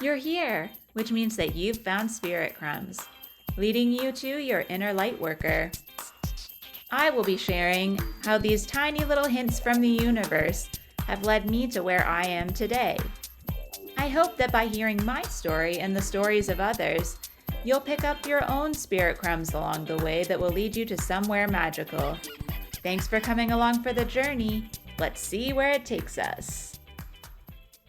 You're here, which means that you've found spirit crumbs, leading you to your inner light worker. I will be sharing how these tiny little hints from the universe have led me to where I am today. I hope that by hearing my story and the stories of others, you'll pick up your own spirit crumbs along the way that will lead you to somewhere magical. Thanks for coming along for the journey. Let's see where it takes us.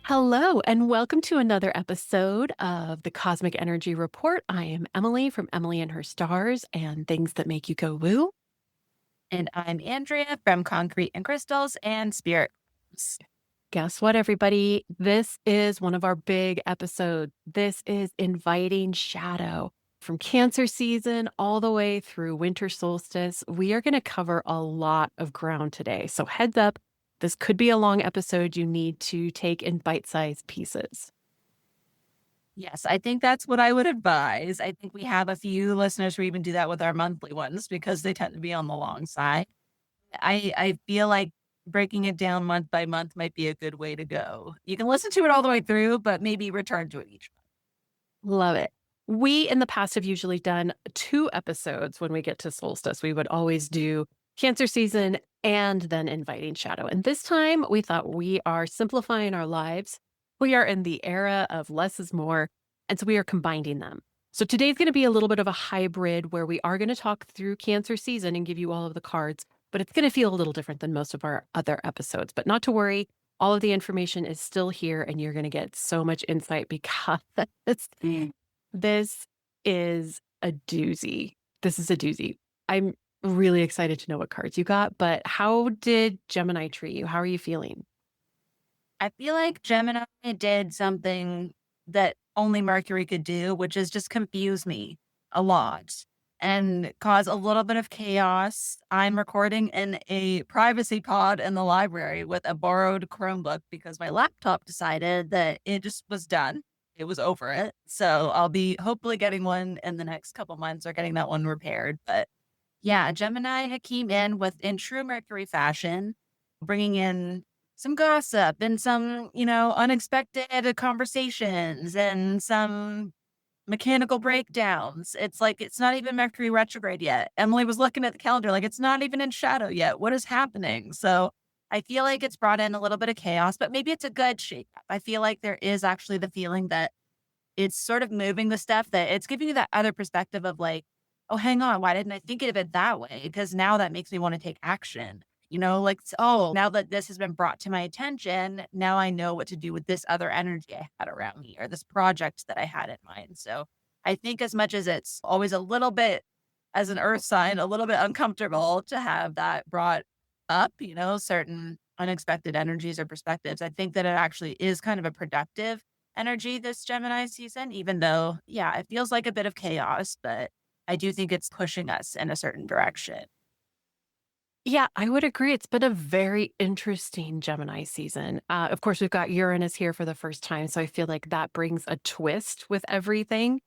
Hello, and welcome to another episode of the Cosmic Energy Report. I am Emily from Emily and Her Stars and Things That Make You Go Woo. And I'm Andrea from Concrete and Crystals and Spirit. Guess what, everybody? This is one of our big episodes. This is Inviting Shadow. From Cancer season all the way through winter solstice, we are going to cover a lot of ground today. So heads up, this could be a long episode you need to take in bite-sized pieces. Yes, I think that's what I would advise. I think we have a few listeners who even do that with our monthly ones because they tend to be on the long side. I feel like breaking it down month by month might be a good way to go. You can listen to it all the way through, but maybe return to it each month. Love it. We in the past have usually done 2 episodes when we get to solstice. We would always do Cancer season and then Inviting Shadow. And this time we thought we are simplifying our lives. We are in the era of less is more. And so we are combining them. So today's going to be a little bit of a hybrid where we are going to talk through Cancer season and give you all of the cards, but it's going to feel a little different than most of our other episodes. But not to worry, all of the information is still here and you're going to get so much insight because this is a doozy. This is a doozy. I'm really excited to know what cards you got, but how did Gemini treat you? How are you feeling? I feel like Gemini did something that only Mercury could do, which is just confuse me a lot and cause a little bit of chaos. I'm recording in a privacy pod in the library with a borrowed Chromebook because my laptop decided that it just was done. It was over it. So I'll be hopefully getting one in the next couple months or getting that one repaired. But yeah, Gemini had came in in true Mercury fashion, bringing in some gossip and some, unexpected conversations and some mechanical breakdowns. It's like, it's not even Mercury retrograde yet. Emily was looking at the calendar, like it's not even in shadow yet. What is happening? So I feel like it's brought in a little bit of chaos, but maybe it's a good shakeup. I feel like there is actually the feeling that it's sort of moving the stuff that it's giving you that other perspective of like, oh, hang on, why didn't I think of it that way? Because now that makes me want to take action. Oh, now that this has been brought to my attention, now I know what to do with this other energy I had around me or this project that I had in mind. So I think as much as it's always a little bit, as an earth sign, a little bit uncomfortable to have that brought up, certain unexpected energies or perspectives, I think that it actually is kind of a productive energy this Gemini season, even though, yeah, it feels like a bit of chaos, but I do think it's pushing us in a certain direction. Yeah, I would agree. It's been a very interesting Gemini season. Of course, we've got Uranus here for the first time. So I feel like that brings a twist with everything.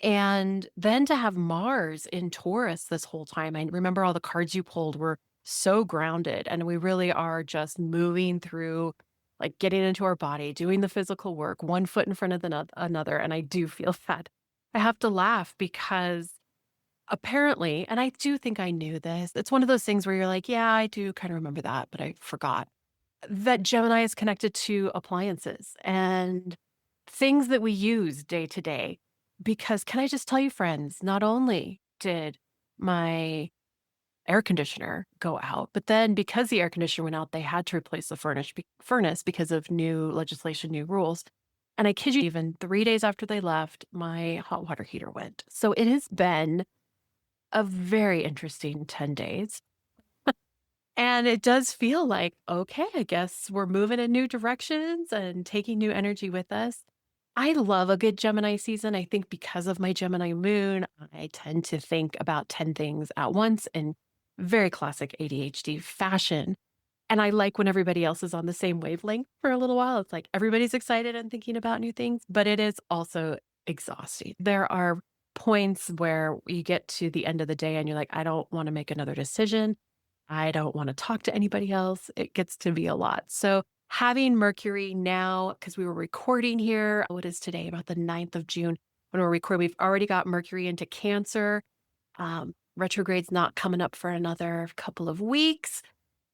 And then to have Mars in Taurus this whole time, I remember all the cards you pulled were so grounded. And we really are just moving through, like getting into our body, doing the physical work, one foot in front of another. And I do feel that I have to laugh because apparently, and I do think I knew this, it's one of those things where you're like, yeah, I do kind of remember that, but I forgot that Gemini is connected to appliances and things that we use day to day. Because can I just tell you, friends, not only did my air conditioner go out, but then because the air conditioner went out, they had to replace the furnace because of new legislation, new rules. And I kid you, even 3 days after they left, my hot water heater went. So it has been a very interesting 10 days. And it does feel like, okay, I guess we're moving in new directions and taking new energy with us. I love a good Gemini season. I think because of my Gemini moon, I tend to think about 10 things at once in very classic ADHD fashion. And I like when everybody else is on the same wavelength for a little while. It's like everybody's excited and thinking about new things, but it is also exhausting. There are points where you get to the end of the day and you're like, I don't want to make another decision. I don't want to talk to anybody else. It gets to be a lot. So having Mercury now, because we were recording here, what is today, about the 9th of June, when we're recording, we've already got Mercury into Cancer. Retrograde's not coming up for another couple of weeks.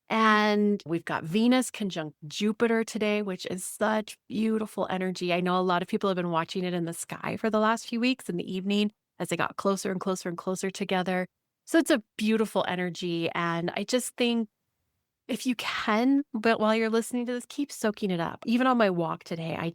And we've got Venus conjunct Jupiter today, which is such beautiful energy. I know a lot of people have been watching it in the sky for the last few weeks in the evening as they got closer and closer and closer together. So it's a beautiful energy. And I just think if you can, but while you're listening to this, keep soaking it up. Even on my walk today, I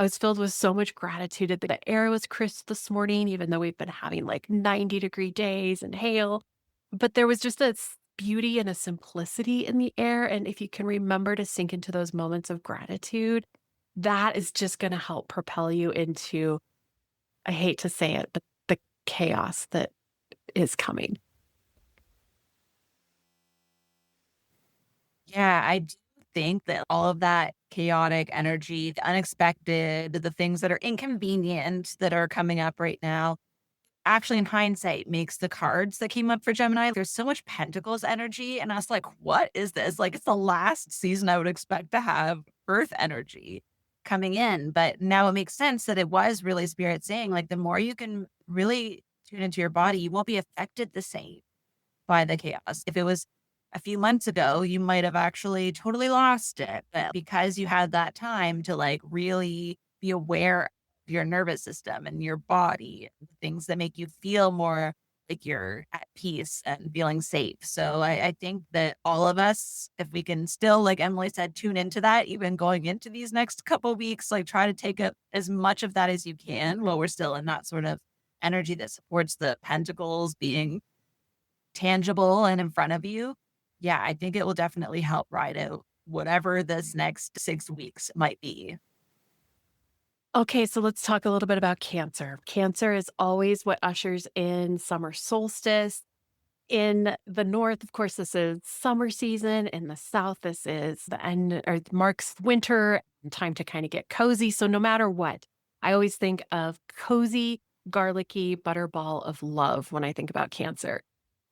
was filled with so much gratitude that the air was crisp this morning, even though we've been having like 90-degree days and hail. But there was just a beauty and a simplicity in the air. And if you can remember to sink into those moments of gratitude, that is just going to help propel you into, I hate to say it, but the chaos that is coming. Yeah, I do think that all of that chaotic energy, the unexpected, the things that are inconvenient that are coming up right now, actually in hindsight makes the cards that came up for Gemini. There's so much Pentacles energy. And I was like, what is this? Like, it's the last season I would expect to have Earth energy coming in. But now it makes sense that it was really Spirit saying, like, the more you can really tune into your body, you won't be affected the same by the chaos. If it was a few months ago, you might have actually totally lost it. But because you had that time to like really be aware of your nervous system and your body, things that make you feel more like you're at peace and feeling safe. So I think that all of us, if we can still, like Emily said, tune into that, even going into these next couple weeks, like try to take up as much of that as you can while we're still in that sort of energy that supports the pentacles being tangible and in front of you. Yeah, I think it will definitely help ride out whatever this next 6 weeks might be. Okay, so let's talk a little bit about Cancer. Cancer is always what ushers in summer solstice. In the north, of course, this is summer season. In the south, this is the end or marks winter and time to kind of get cozy. So no matter what, I always think of cozy, garlicky butterball of love when I think about Cancer.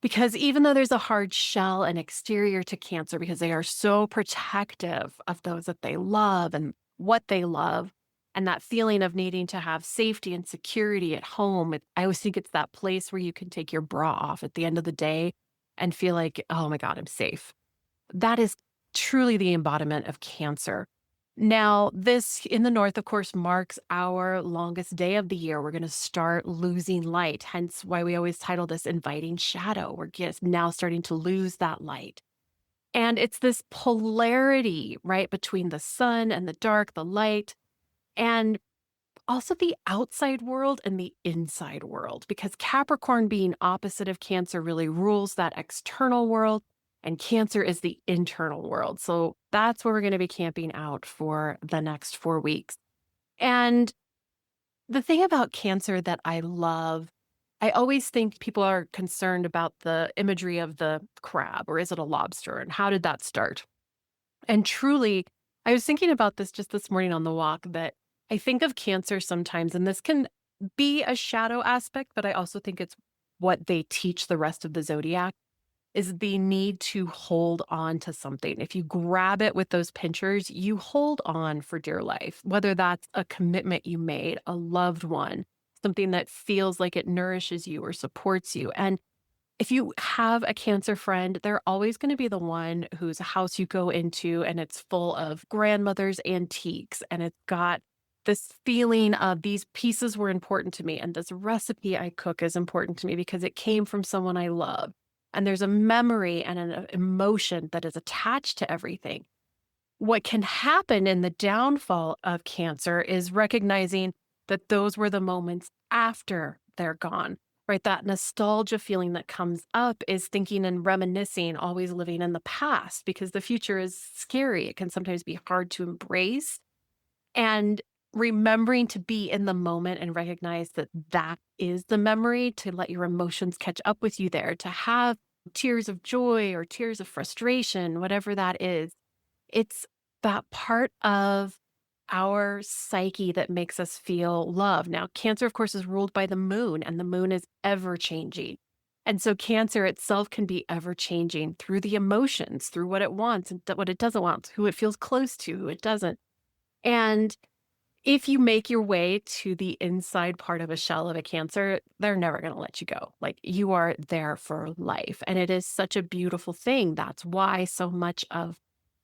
Because even though there's a hard shell and exterior to Cancer, because they are so protective of those that they love and what they love, and that feeling of needing to have safety and security at home, I always think it's that place where you can take your bra off at the end of the day and feel like, oh my God, I'm safe. That is truly the embodiment of Cancer. Now, this in the north, of course, marks our longest day of the year. We're going to start losing light, hence why we always title this Inviting Shadow. We're just now starting to lose that light. And it's this polarity, right, between the sun and the dark, the light, and also the outside world and the inside world, because Capricorn being opposite of Cancer really rules that external world, and Cancer is the internal world. So that's where we're going to be camping out for the next 4 weeks. And the thing about Cancer that I love, I always think people are concerned about the imagery of the crab, or is it a lobster, and how did that start? And truly, I was thinking about this just this morning on the walk, that I think of Cancer sometimes, and this can be a shadow aspect, but I also think it's what they teach the rest of the zodiac is the need to hold on to something. If you grab it with those pinchers, you hold on for dear life, whether that's a commitment you made, a loved one, something that feels like it nourishes you or supports you. And if you have a Cancer friend, they're always going to be the one whose house you go into and it's full of grandmother's antiques and it's got this feeling of these pieces were important to me and this recipe I cook is important to me because it came from someone I love. And there's a memory and an emotion that is attached to everything. What can happen in the downfall of Cancer is recognizing that those were the moments after they're gone, right? That nostalgia feeling that comes up is thinking and reminiscing, always living in the past because the future is scary. It can sometimes be hard to embrace. And remembering to be in the moment and recognize that that is the memory, to let your emotions catch up with you there, to have tears of joy or tears of frustration, whatever that is. It's that part of our psyche that makes us feel love. Now, Cancer, of course, is ruled by the moon, and the moon is ever changing. And so Cancer itself can be ever changing through the emotions, through what it wants and what it doesn't want, who it feels close to, who it doesn't. And if you make your way to the inside part of a shell of a Cancer, they're never going to let you go. Like, you are there for life. And it is such a beautiful thing. That's why so much of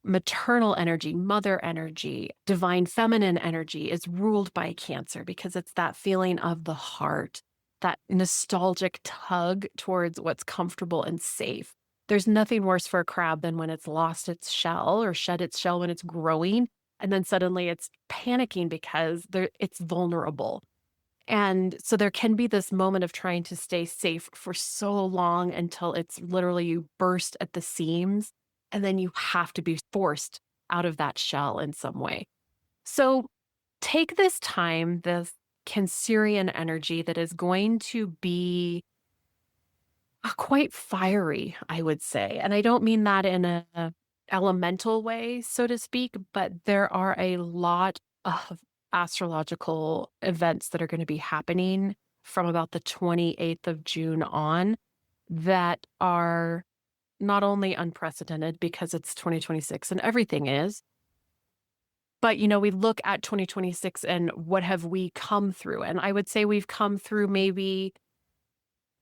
maternal energy, mother energy, divine feminine energy is ruled by Cancer, because it's that feeling of the heart, that nostalgic tug towards what's comfortable and safe. There's nothing worse for a crab than when it's lost its shell or shed its shell when it's growing, and then suddenly it's panicking because it's vulnerable. And so there can be this moment of trying to stay safe for so long until it's literally you burst at the seams, and then you have to be forced out of that shell in some way. So take this time, this Cancerian energy that is going to be quite fiery, I would say. And I don't mean that in a elemental way, so to speak, but there are a lot of astrological events that are going to be happening from about the 28th of June on that are not only unprecedented because it's 2026 and everything is, but we look at 2026 and what have we come through? And I would say we've come through maybe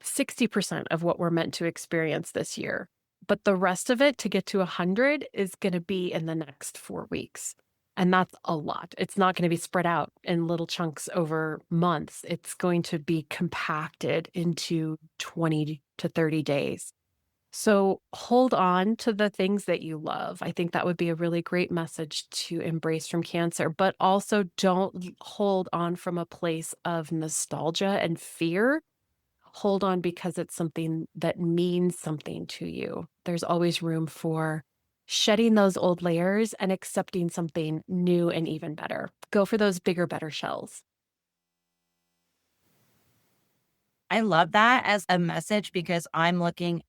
60% of what we're meant to experience this year. But the rest of it to get to 100 is going to be in the next 4 weeks. And that's a lot. It's not going to be spread out in little chunks over months. It's going to be compacted into 20 to 30 days. So hold on to the things that you love. I think that would be a really great message to embrace from Cancer, but also don't hold on from a place of nostalgia and fear. Hold on because it's something that means something to you. There's always room for shedding those old layers and accepting something new and even better. Go for those bigger, better shells. I love that as a message because I'm looking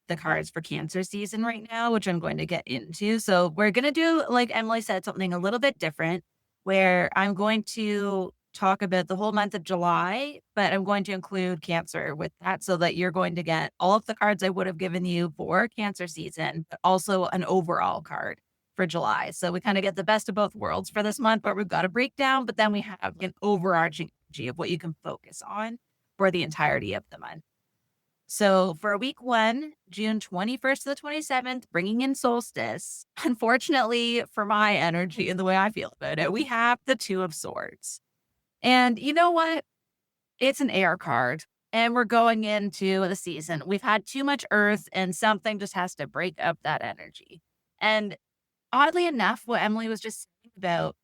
the cards for Cancer season right now, which I'm going to get into. So we're going to do, like Emily said, something a little bit different where I'm going to talk about the whole month of July, but I'm going to include Cancer with that so that you're going to get all of the cards I would have given you for Cancer season, but also an overall card for July. So we kind of get the best of both worlds for this month, but we've got a breakdown, but then we have an overarching energy of what you can focus on for the entirety of the month. So for week 1, June 21st to the 27th, bringing in solstice, unfortunately for my energy and the way I feel about it, we have the Two of Swords. And you know what? It's an air card and we're going into the season. We've had too much earth and something just has to break up that energy. And oddly enough, what Emily was just saying about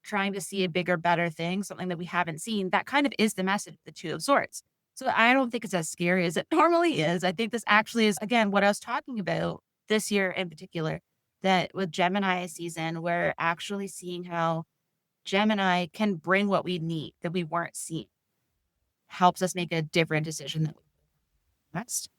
trying to see a bigger, better thing, something that we haven't seen, that kind of is the message of the Two of Swords. So I don't think it's as scary as it normally is. I think this actually is, again, what I was talking about this year in particular, that with Gemini season, we're actually seeing how Gemini can bring what we need that we weren't seeing, helps us make a different decision than we next.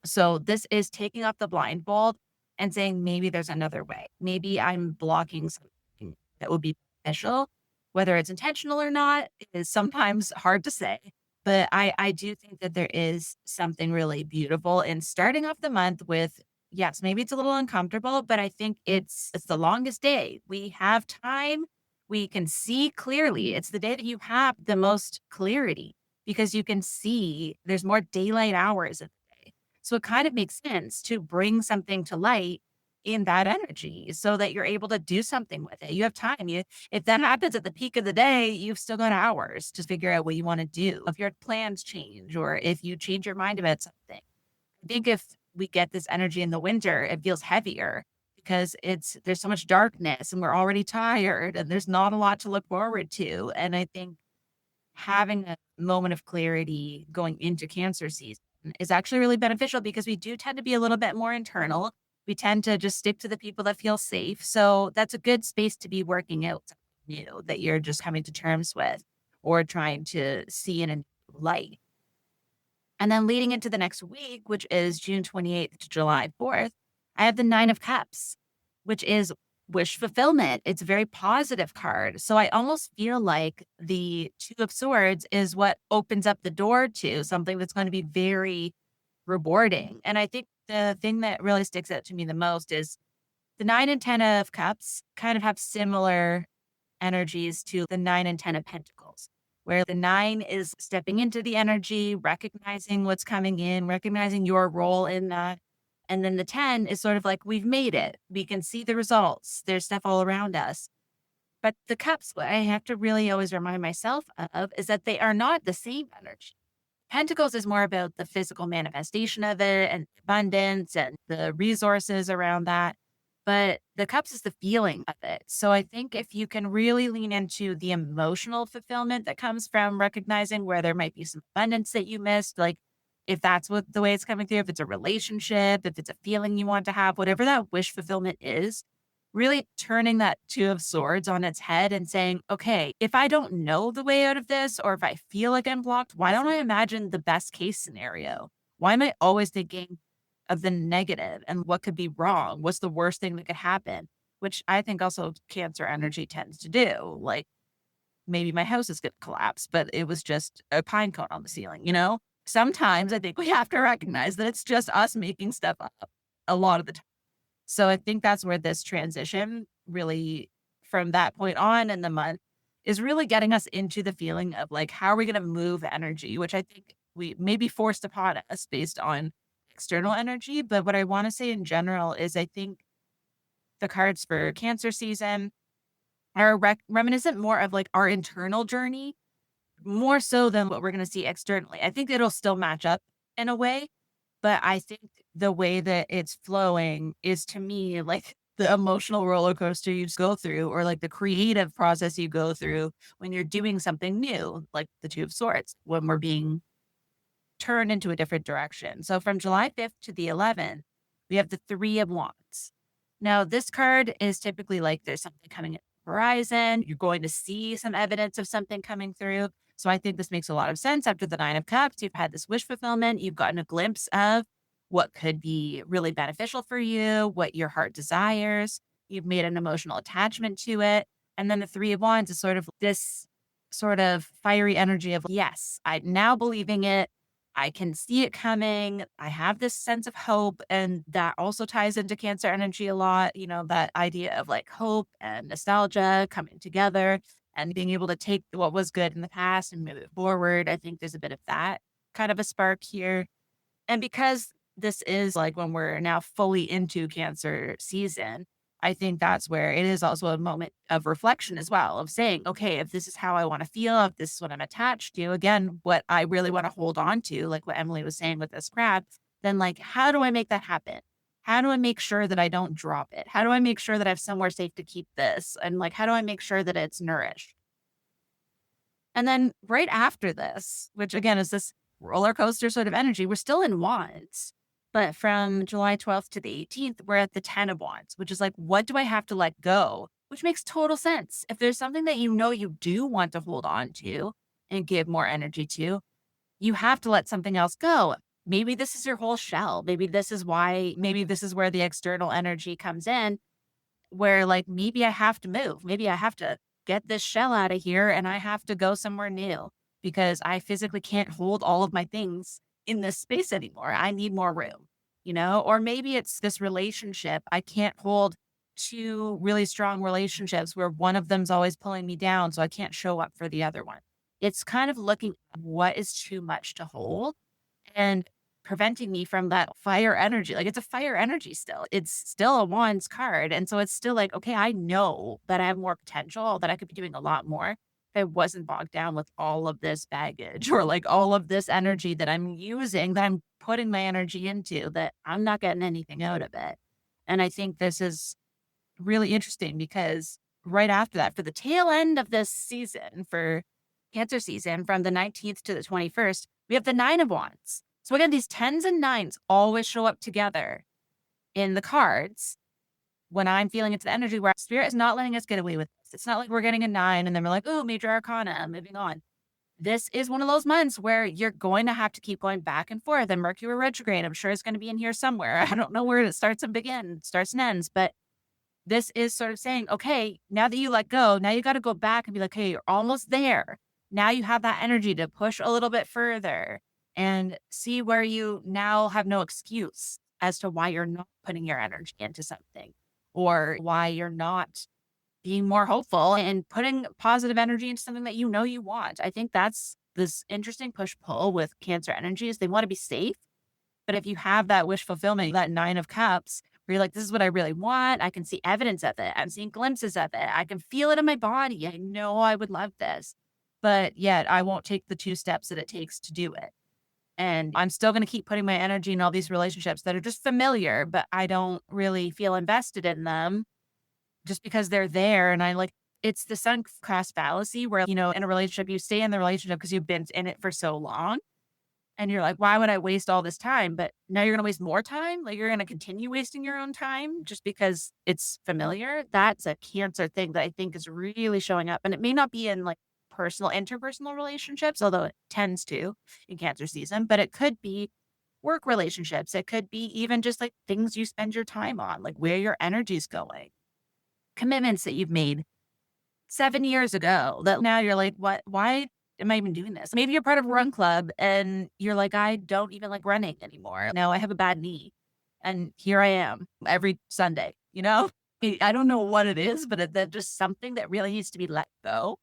So this is taking off the blindfold and saying, maybe there's another way. Maybe I'm blocking something that would be beneficial. Whether it's intentional or not is sometimes hard to say. But I do think that there is something really beautiful in starting off the month with, yes, maybe it's a little uncomfortable, but I think it's the longest day. We have time. We can see clearly. It's the day that you have the most clarity because you can see there's more daylight hours in the day. So it kind of makes sense to bring something to light in that energy so that you're able to do something with it. You have time. If that happens at the peak of the day, you've still got hours to figure out what you want to do. If your plans change or if you change your mind about something. I think if we get this energy in the winter, it feels heavier because there's so much darkness and we're already tired and there's not a lot to look forward to. And I think having a moment of clarity going into Cancer season is actually really beneficial because we do tend to be a little bit more internal. We tend to just stick to the people that feel safe. So that's a good space to be working out something new that you're just coming to terms with or trying to see in a new light. And then leading into the next week, which is June 28th to July 4th, I have the Nine of Cups, which is wish fulfillment. It's a very positive card. So I almost feel like the Two of Swords is what opens up the door to something that's going to be very rewarding. And I think the thing that really sticks out to me the most is the 9 and 10 of cups kind of have similar energies to the 9 and 10 of pentacles, where the 9 is stepping into the energy, recognizing what's coming in, recognizing your role in that. And then the 10 is sort of like, we've made it. We can see the results. There's stuff all around us. But the cups, what I have to really always remind myself of is that they are not the same energy. Pentacles is more about the physical manifestation of it and abundance and the resources around that. But the cups is the feeling of it. So I think if you can really lean into the emotional fulfillment that comes from recognizing where there might be some abundance that you missed, like if that's what the way it's coming through, if it's a relationship, if it's a feeling you want to have, whatever that wish fulfillment is, really turning that Two of Swords on its head and saying, okay, if I don't know the way out of this, or if I feel like I'm blocked, why don't I imagine the best case scenario? Why am I always thinking of the negative and what could be wrong? What's the worst thing that could happen? Which I think also Cancer energy tends to do. Like maybe my house is going to collapse, but it was just a pine cone on the ceiling, you know? Sometimes I think we have to recognize that it's just us making stuff up a lot of the time. So I think that's where this transition really, from that point on in the month, is really getting us into the feeling of like, how are we going to move energy, which I think we may be forced upon us based on external energy. But what I want to say in general is I think the cards for Cancer season are reminiscent more of like our internal journey, more so than what we're going to see externally. I think it'll still match up in a way, but I think the way that it's flowing is to me like the emotional roller coaster you go through, or like the creative process you go through when you're doing something new, like the Two of Swords, when we're being turned into a different direction. So from July 5th to the 11th, we have the Three of Wands. Now, this card is typically like there's something coming at the horizon. You're going to see some evidence of something coming through. So I think this makes a lot of sense. After the Nine of Cups, you've had this wish fulfillment. You've gotten a glimpse of what could be really beneficial for you, what your heart desires. You've made an emotional attachment to it. And then the Three of Wands is sort of this sort of fiery energy of, yes, I'm now believing it. I can see it coming. I have this sense of hope. And that also ties into Cancer energy a lot. You know, that idea of like hope and nostalgia coming together and being able to take what was good in the past and move it forward. I think there's a bit of that kind of a spark here. And because this is like when we're now fully into Cancer season, I think that's where it is also a moment of reflection as well, of saying, okay, if this is how I want to feel, if this is what I'm attached to, again, what I really want to hold on to, like what Emily was saying with this crab, then like, how do I make that happen? How do I make sure that I don't drop it? How do I make sure that I have somewhere safe to keep this? And like, how do I make sure that it's nourished? And then right after this, which again is this roller coaster sort of energy, we're still in Wands. But from July 12th to the 18th, we're at the 10 of Wands, which is like, what do I have to let go? Which makes total sense. If there's something that you know you do want to hold on to and give more energy to, you have to let something else go. Maybe this is your whole shell. Maybe this is where the external energy comes in, where like maybe I have to move. Maybe I have to get this shell out of here and I have to go somewhere new because I physically can't hold all of my things in this space anymore. I need more room, you know? Or maybe it's this relationship. I can't hold two really strong relationships where one of them's always pulling me down, so I can't show up for the other one. It's kind of looking at what is too much to hold and preventing me from that fire energy. Like it's a fire energy still. It's still a Wands card. And so it's still like, okay, I know that I have more potential, that I could be doing a lot more if I wasn't bogged down with all of this baggage or like all of this energy that I'm using, that I'm putting my energy into, that I'm not getting anything out of it. And I think this is really interesting because right after that, for the tail end of this season, for Cancer season, from the 19th to the 21st, we have the Nine of Wands. So again, these 10s and 9s always show up together in the cards when I'm feeling into the energy where Spirit is not letting us get away with this. It's not like we're getting a 9 and then we're like, oh, major arcana, moving on. This is one of those months where you're going to have to keep going back and forth. And Mercury retrograde, I'm sure it's going to be in here somewhere. I don't know where it starts and starts and ends, but this is sort of saying, okay, now that you let go, now you got to go back and be like, hey, you're almost there. Now you have that energy to push a little bit further. and see where you now have no excuse as to why you're not putting your energy into something or why you're not being more hopeful and putting positive energy into something that you know you want. I think that's this interesting push pull with Cancer energy is they want to be safe. But if you have that wish fulfillment, that 9 of Cups, where you're like, this is what I really want. I can see evidence of it. I'm seeing glimpses of it. I can feel it in my body. I know I would love this. But yet I won't take the 2 steps that it takes to do it. And I'm still going to keep putting my energy in all these relationships that are just familiar, but I don't really feel invested in them just because they're there. And I like, it's the sunk cost fallacy where, in a relationship, you stay in the relationship because you've been in it for so long. And you're like, why would I waste all this time? But now you're going to waste more time. Like you're going to continue wasting your own time just because it's familiar. That's a Cancer thing that I think is really showing up. And it may not be in like personal, interpersonal relationships, although it tends to in Cancer season, but it could be work relationships. It could be even just like things you spend your time on, like where your energy's going, commitments that you've made 7 years ago that now you're like, what, why am I even doing this? Maybe you're part of a run club and you're like, I don't even like running anymore. Now I have a bad knee and here I am every Sunday, I don't know what it is, but that's just something that really needs to be let go.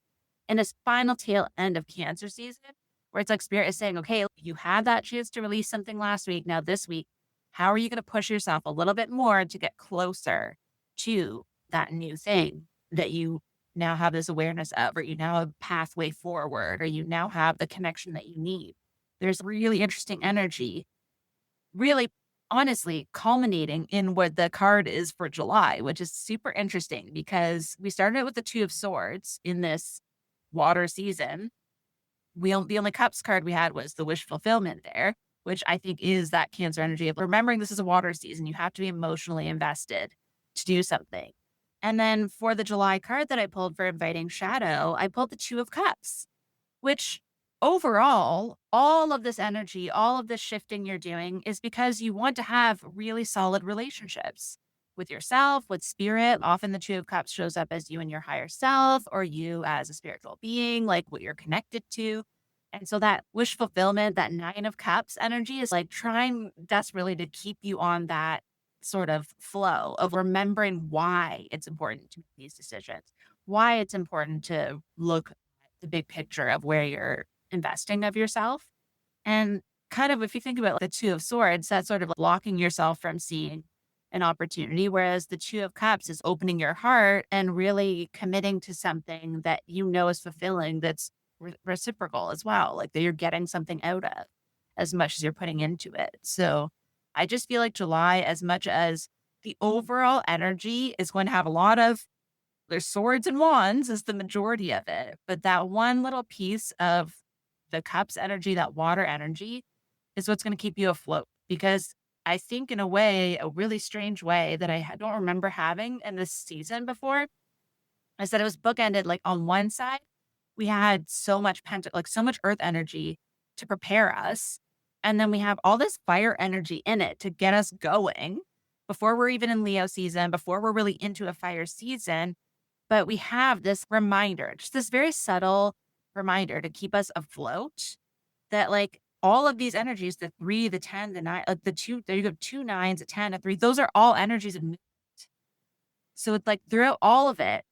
And this final tail end of Cancer season, where it's like Spirit is saying, okay, you had that chance to release something last week. Now this week, how are you going to push yourself a little bit more to get closer to that new thing that you now have this awareness of, or you now have a pathway forward, or you now have the connection that you need? There's really interesting energy, really honestly culminating in what the card is for July, which is super interesting because we started with the 2 of Swords in this water season. The only Cups card we had was the wish fulfillment there, which I think is that Cancer energy of remembering this is a water season. You have to be emotionally invested to do something. And then for the July card that I pulled for inviting shadow, I pulled the 2 of Cups, which overall, all of this energy, all of this shifting you're doing is because you want to have really solid relationships with yourself, with spirit. Often the 2 of Cups shows up as you and your higher self, or you as a spiritual being, like what you're connected to. And so that wish fulfillment, that 9 of Cups energy is like trying desperately to keep you on that sort of flow of remembering why it's important to make these decisions, why it's important to look at the big picture of where you're investing of yourself. And kind of if you think about the 2 of Swords, that's sort of blocking yourself from seeing an opportunity, whereas the 2 of Cups is opening your heart and really committing to something that you know is fulfilling, that's reciprocal as well, like that you're getting something out of as much as you're putting into it. So I just feel like July, as much as the overall energy is going to have a lot of, there's swords and wands is the majority of it, but that one little piece of the Cups energy, that water energy, is what's going to keep you afloat. Because I think in a way, a really strange way that I don't remember having in this season before, is that it was bookended. Like on one side, we had so much so much earth energy to prepare us. And then we have all this fire energy in it to get us going before we're even in Leo season, before we're really into a fire season. But we have this reminder, just this very subtle reminder to keep us afloat, that like all of these energies, the 3, the 10, the 9, like the 2, there you go, 2 9s, a 10, a 3, those are all energies of movement. So it's like throughout all of it,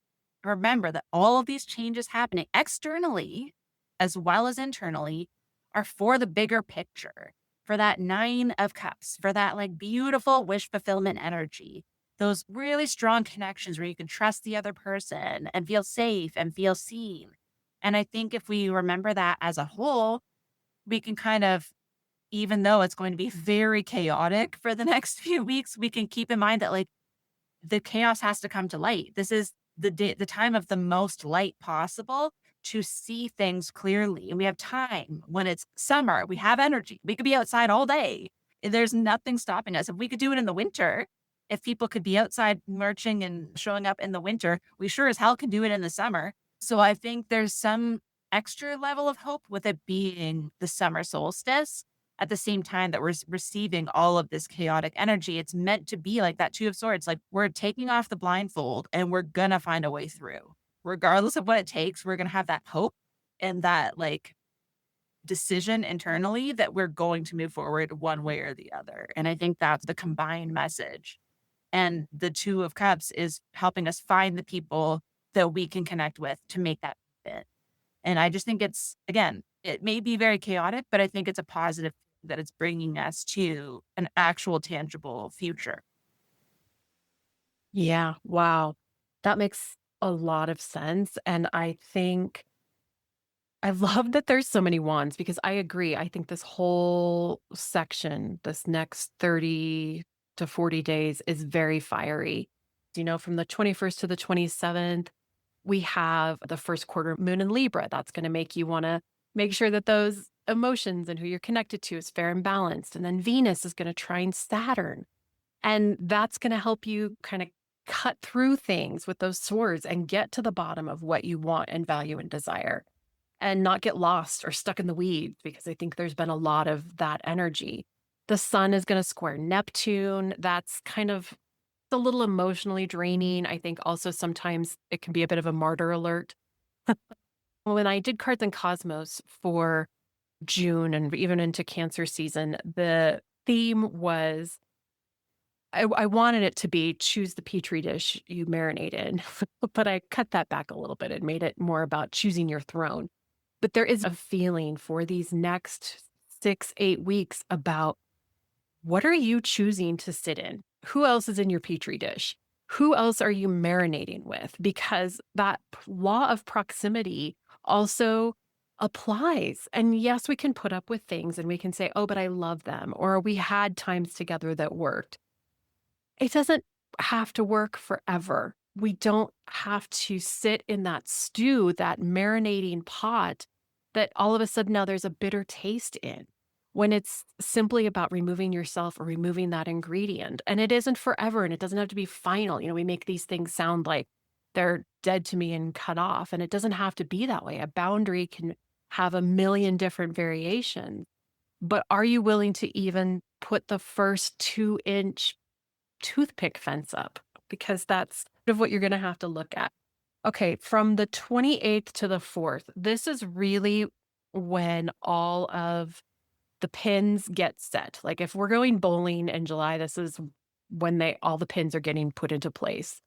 remember that all of these changes happening externally as well as internally are for the bigger picture, for that 9 of Cups, for that like beautiful wish fulfillment energy, those really strong connections where you can trust the other person and feel safe and feel seen. And I think if we remember that as a whole, we can kind of, even though it's going to be very chaotic for the next few weeks, we can keep in mind that like the chaos has to come to light. This is the time of the most light possible to see things clearly. And we have time when it's summer, we have energy. We could be outside all day. There's nothing stopping us. If we could do it in the winter, if people could be outside marching and showing up in the winter, we sure as hell can do it in the summer. So I think there's some extra level of hope with it being the summer solstice at the same time that we're receiving all of this chaotic energy. It's meant to be like that 2 of Swords. Like we're taking off the blindfold and we're going to find a way through. Regardless of what it takes, we're going to have that hope and that like decision internally that we're going to move forward one way or the other. And I think that's the combined message. And the Two of Cups is helping us find the people that we can connect with to make that fit. And I just think it's, again, it may be very chaotic, but I think it's a positive that it's bringing us to an actual tangible future. Yeah. Wow. That makes a lot of sense. And I think I love that there's so many wands because I agree. I think this whole section, this next 30 to 40 days is very fiery. From the 21st to the 27th, we have the first quarter moon in Libra. That's going to make you want to make sure that those emotions and who you're connected to is fair and balanced. And then Venus is going to trine Saturn. And that's going to help you kind of cut through things with those swords and get to the bottom of what you want and value and desire and not get lost or stuck in the weeds because I think there's been a lot of that energy. The sun is going to square Neptune. That's kind of a little emotionally draining. I think also sometimes it can be a bit of a martyr alert. When I did Cards and Cosmos for June and even into Cancer season, the theme was I wanted it to be choose the petri dish you marinate in, but I cut that back a little bit and made it more about choosing your throne. But there is a feeling for these next 6, 8 weeks about what are you choosing to sit in? Who else is in your petri dish? Who else are you marinating with? Because that law of proximity also applies. And yes, we can put up with things and we can say, oh, but I love them, or we had times together that worked. It doesn't have to work forever. We don't have to sit in that stew, that marinating pot that all of a sudden now there's a bitter taste in when it's simply about removing yourself or removing that ingredient. And it isn't forever and it doesn't have to be final. We make these things sound like they're dead to me and cut off, and it doesn't have to be that way. A boundary can have a million different variations. But are you willing to even put the first 2-inch toothpick fence up? Because that's sort of what you're going to have to look at. Okay, from the 28th to the 4th, this is really when all of the pins get set. Like if we're going bowling in July, this is when all the pins are getting put into place.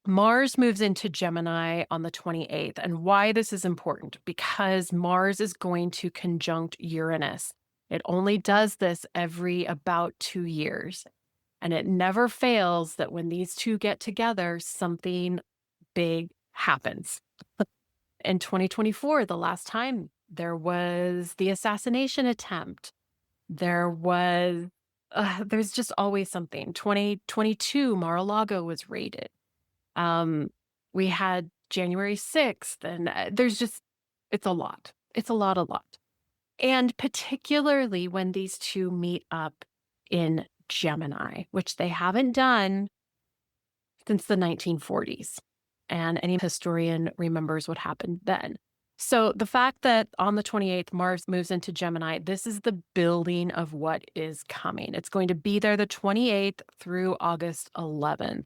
Mars moves into Gemini on the 28th. And why this is important? Because Mars is going to conjunct Uranus. It only does this every about 2 years. And it never fails that when these two get together, something big happens. In 2024, the last time, there was the assassination attempt. There's just always something. 2022, Mar-a-Lago was raided. We had January 6th, and it's a lot. It's a lot. And particularly when these two meet up in Gemini, which they haven't done since the 1940s. And any historian remembers what happened then. So the fact that on the 28th, Mars moves into Gemini, this is the building of what is coming. It's going to be there the 28th through August 11th.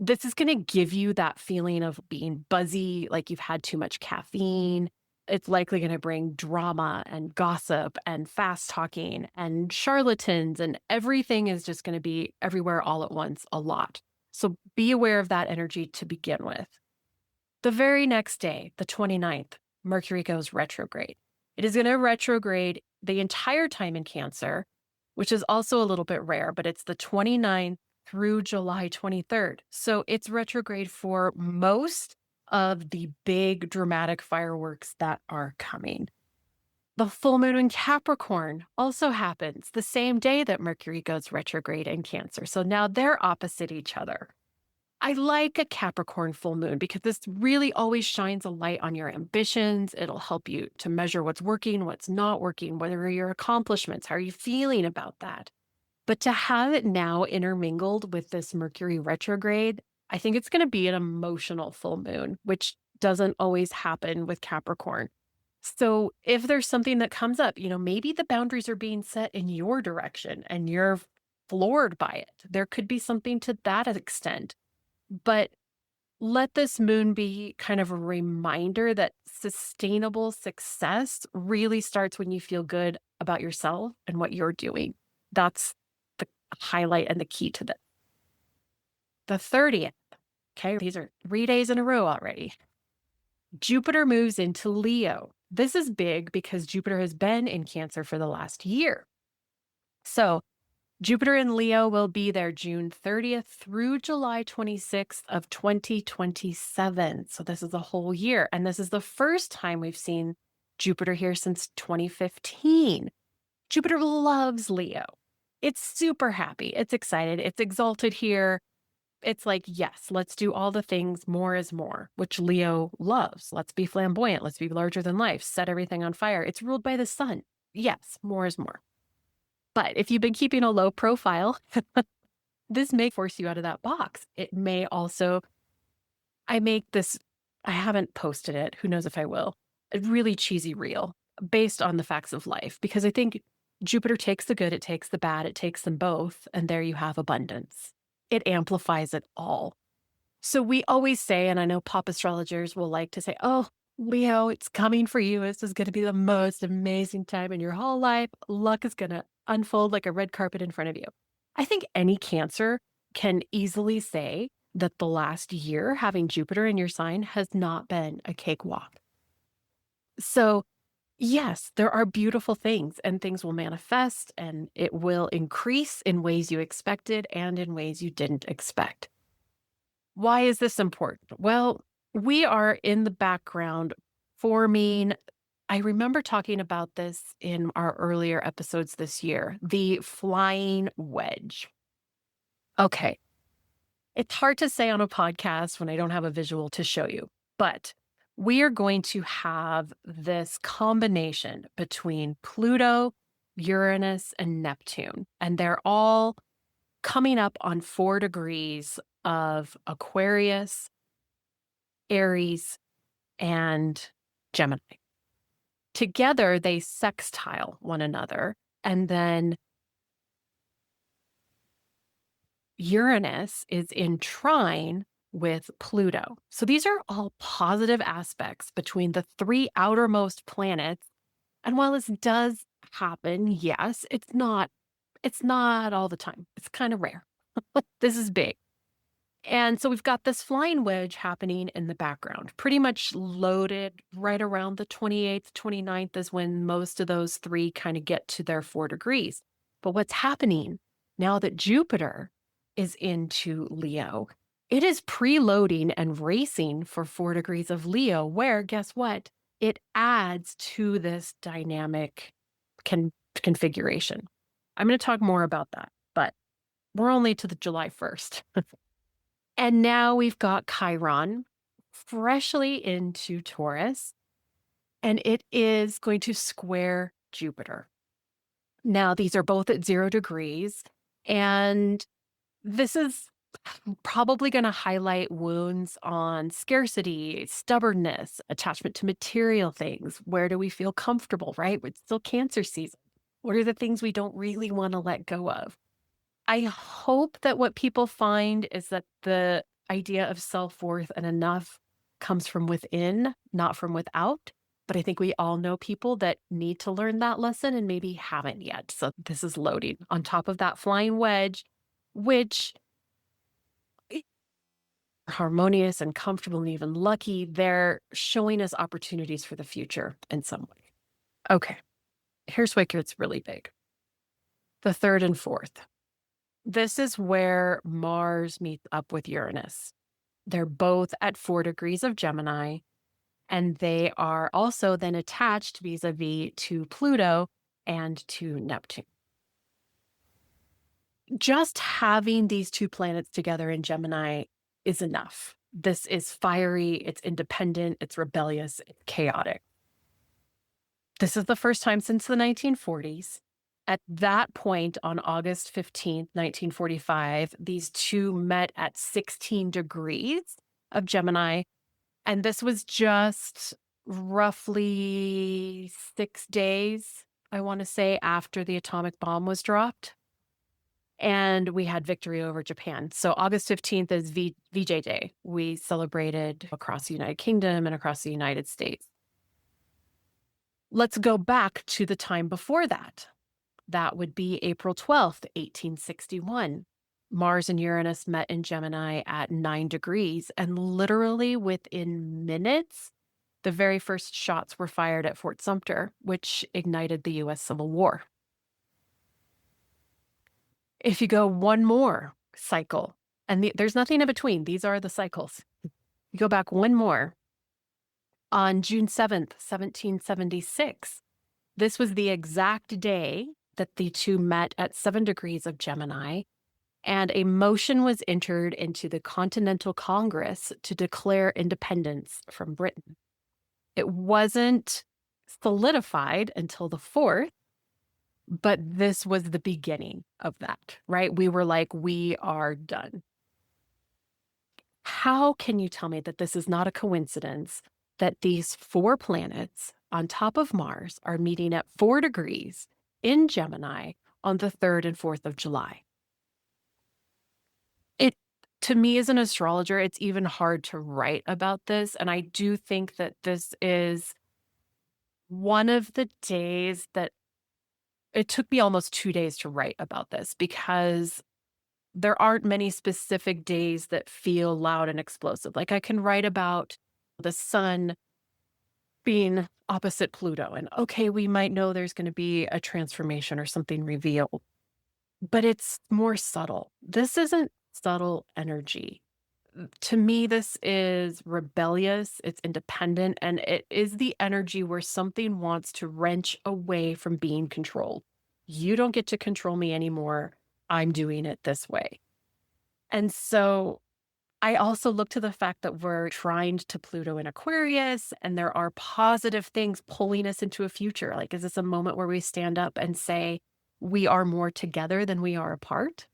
This is going to give you that feeling of being buzzy, like you've had too much caffeine. It's likely going to bring drama and gossip and fast talking and charlatans, and everything is just going to be everywhere all at once, a lot. So be aware of that energy to begin with. The very next day, the 29th, Mercury goes retrograde. It is going to retrograde the entire time in Cancer, which is also a little bit rare, but it's the 29th through July 23rd. So it's retrograde for most of the big dramatic fireworks that are coming. The full moon in Capricorn also happens the same day that Mercury goes retrograde in Cancer. So now they're opposite each other. I like a Capricorn full moon because this really always shines a light on your ambitions. It'll help you to measure what's working, what's not working, what are your accomplishments, how are you feeling about that? But to have it now intermingled with this Mercury retrograde, I think it's going to be an emotional full moon, which doesn't always happen with Capricorn. So if there's something that comes up, maybe the boundaries are being set in your direction and you're floored by it. There could be something to that extent. But let this moon be kind of a reminder that sustainable success really starts when you feel good about yourself and what you're doing. That's the highlight and the key to this. The 30th, okay, these are 3 days in a row already. Jupiter moves into Leo. This is big because Jupiter has been in Cancer for the last year. So Jupiter in Leo will be there June 30th through July 26th of 2027. So this is a whole year. And this is the first time we've seen Jupiter here since 2015. Jupiter loves Leo. It's super happy. It's excited. It's exalted here. It's like, yes, let's do all the things. More is more, which Leo loves. Let's be flamboyant. Let's be larger than life. Set everything on fire. It's ruled by the sun. Yes, more is more. But if you've been keeping a low profile, this may force you out of that box. It may also, I haven't posted it. Who knows if I will. A really cheesy reel based on the facts of life, because I think Jupiter takes the good, it takes the bad, it takes them both. And there you have abundance. It amplifies it all. So we always say, and I know pop astrologers will like to say, oh, Leo, it's coming for you. This is going to be the most amazing time in your whole life. Luck is going to unfold like a red carpet in front of you. I think any Cancer can easily say that the last year having Jupiter in your sign has not been a cakewalk. So yes, there are beautiful things and things will manifest and it will increase in ways you expected and in ways you didn't expect. Why is this important? Well, we are in the background forming. I remember talking about this in our earlier episodes this year, the flying wedge. Okay. It's hard to say on a podcast when I don't have a visual to show you, but we are going to have this combination between Pluto, Uranus, and Neptune, and they're all coming up on 4 degrees of Aquarius, Aries, and Gemini. Together, they sextile one another, and then Uranus is in trine with Pluto. So these are all positive aspects between the 3 outermost planets. And while this does happen, yes, it's not all the time. It's kind of rare. This is big. And so we've got this flying wedge happening in the background, pretty much loaded right around the 28th, 29th is when most of those 3 kind of get to their 4 degrees. But what's happening now that Jupiter is into Leo, it is preloading and racing for 4 degrees of Leo, where guess what? It adds to this dynamic configuration. I'm going to talk more about that, but we're only to the July 1st. And now we've got Chiron freshly into Taurus, and it is going to square Jupiter. Now, these are both at 0 degrees, and this is probably going to highlight wounds on scarcity, stubbornness, attachment to material things. Where do we feel comfortable, right? It's still Cancer season. What are the things we don't really want to let go of? I hope that what people find is that the idea of self-worth and enough comes from within, not from without. But I think we all know people that need to learn that lesson and maybe haven't yet. So this is loading on top of that flying wedge, which harmonious and comfortable and even lucky. They're showing us opportunities for the future in some way. Okay, here's where it gets really big. The 3rd and 4th. This is where Mars meets up with Uranus. They're both at 4 degrees of Gemini, and they are also then attached vis-a-vis to Pluto and to Neptune. Just having these 2 planets together in Gemini is enough. This is fiery, it's independent, it's rebellious, it's chaotic. This is the first time since the 1940s. At that point, on August 15th, 1945, these 2 met at 16 degrees of Gemini. And this was just roughly 6 days, I want to say, after the atomic bomb was dropped. and we had victory over Japan. So August 15th is VJ Day. We celebrated across the United Kingdom and across the United States. Let's go back to the time before that. That would be April 12th, 1861. Mars and Uranus met in Gemini at 9 degrees, and literally within minutes, the very first shots were fired at Fort Sumter, which ignited the US Civil War. If you go one more cycle, and there's nothing in between, these are the cycles. You go back one more. On June 7th, 1776, this was the exact day that the two met at 7 degrees of Gemini, and a motion was entered into the Continental Congress to declare independence from Britain. It wasn't solidified until the 4th, but this was the beginning of that, right? We were like, we are done. How can you tell me that this is not a coincidence that these 4 planets on top of Mars are meeting at 4 degrees in Gemini on the 3rd and 4th of July? It, to me as an astrologer, it's even hard to write about this. And I do think that this is one of the days that it took me almost 2 days to write about this, because there aren't many specific days that feel loud and explosive. Like, I can write about the sun being opposite Pluto, and okay, we might know there's going to be a transformation or something revealed, but it's more subtle. This isn't subtle energy. To me, this is rebellious, it's independent, and it is the energy where something wants to wrench away from being controlled. You don't get to control me anymore. I'm doing it this way. And so I also look to the fact that we're trined to Pluto in Aquarius, and there are positive things pulling us into a future. Like, is this a moment where we stand up and say, we are more together than we are apart?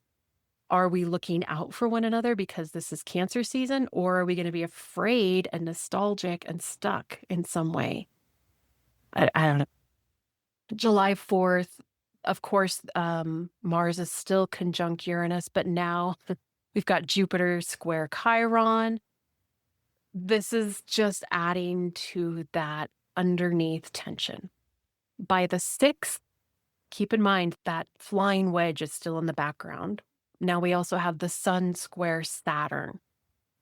Are we looking out for one another because this is Cancer season, or are we going to be afraid and nostalgic and stuck in some way? I don't know. July 4th, of course, Mars is still conjunct Uranus, but now we've got Jupiter square Chiron. This is just adding to that underneath tension. By the 6th, keep in mind that flying wedge is still in the background. Now we also have the Sun square Saturn.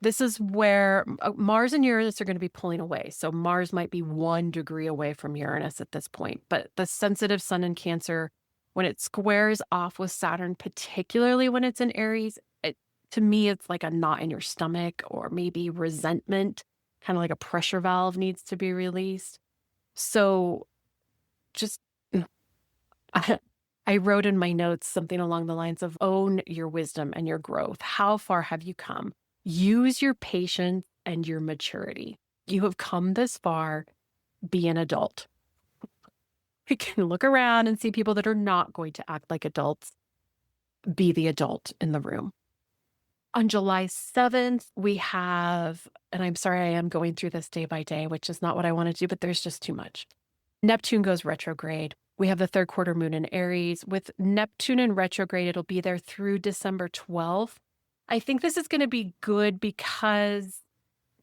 This is where Mars and Uranus are going to be pulling away. So Mars might be 1 degree away from Uranus at this point. But the sensitive Sun in Cancer, when it squares off with Saturn, particularly when it's in Aries, to me, it's like a knot in your stomach, or maybe resentment, kind of like a pressure valve needs to be released. So just I wrote in my notes something along the lines of own your wisdom and your growth. How far have you come? Use your patience and your maturity. You have come this far. Be an adult. We can look around and see people that are not going to act like adults. Be the adult in the room. On July 7th, we have, and I'm sorry I am going through this day by day, which is not what I want to do, but there's just too much. Neptune goes retrograde. We have the 3rd quarter moon in Aries. With Neptune in retrograde, it'll be there through December 12th. I think this is going to be good because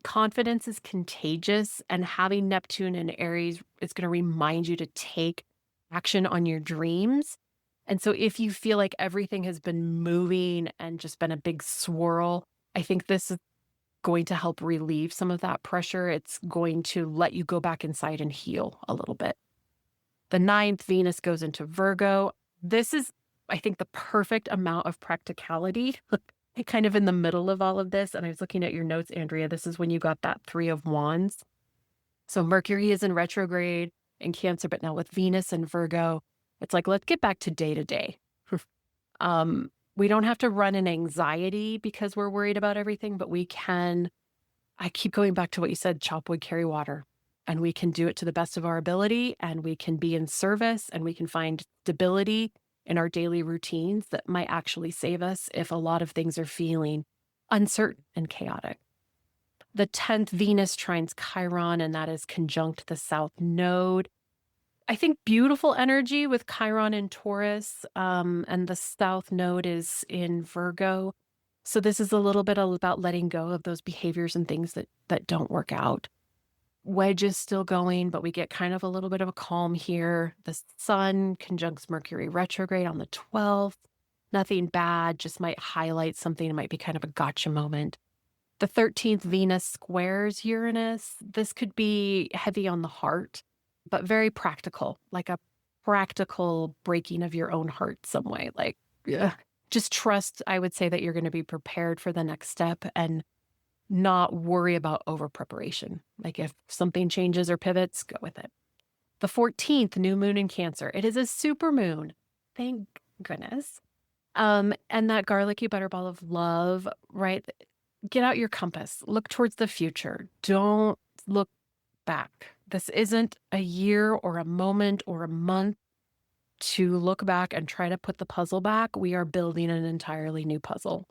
confidence is contagious, and having Neptune in Aries is going to remind you to take action on your dreams. And so if you feel like everything has been moving and just been a big swirl, I think this is going to help relieve some of that pressure. It's going to let you go back inside and heal a little bit. The 9th, Venus goes into Virgo. This is, I think, the perfect amount of practicality, kind of in the middle of all of this. And I was looking at your notes, Andrea. This is when you got that 3 of Wands. So Mercury is in retrograde in Cancer, but now with Venus and Virgo, it's like, let's get back to day. We don't have to run in anxiety because we're worried about everything, but we can, I keep going back to what you said, chop wood, carry water. And we can do it to the best of our ability, and we can be in service, and we can find stability in our daily routines that might actually save us if a lot of things are feeling uncertain and chaotic. The 10th, Venus trines Chiron, and that is conjunct the South Node. I think beautiful energy with Chiron in Taurus, and the south node is in Virgo. So this is a little bit about letting go of those behaviors and things that don't work out. Wedge is still going, but we get kind of a little bit of a calm here. The sun conjuncts Mercury retrograde on the 12th. Nothing bad, just might highlight something. It might be kind of a gotcha moment. The 13th, Venus squares Uranus. This could be heavy on the heart, but very practical, like a practical breaking of your own heart some way. Like, yeah, just trust, I would say, that you're going to be prepared for the next step and not worry about over preparation. Like if something changes or pivots, go with it. The 14th, new moon in Cancer. It is a super moon. Thank goodness. And that garlicky butterball of love, right? Get out your compass. Look towards the future. Don't look back. This isn't a year or a moment or a month to look back and try to put the puzzle back. We are building an entirely new puzzle.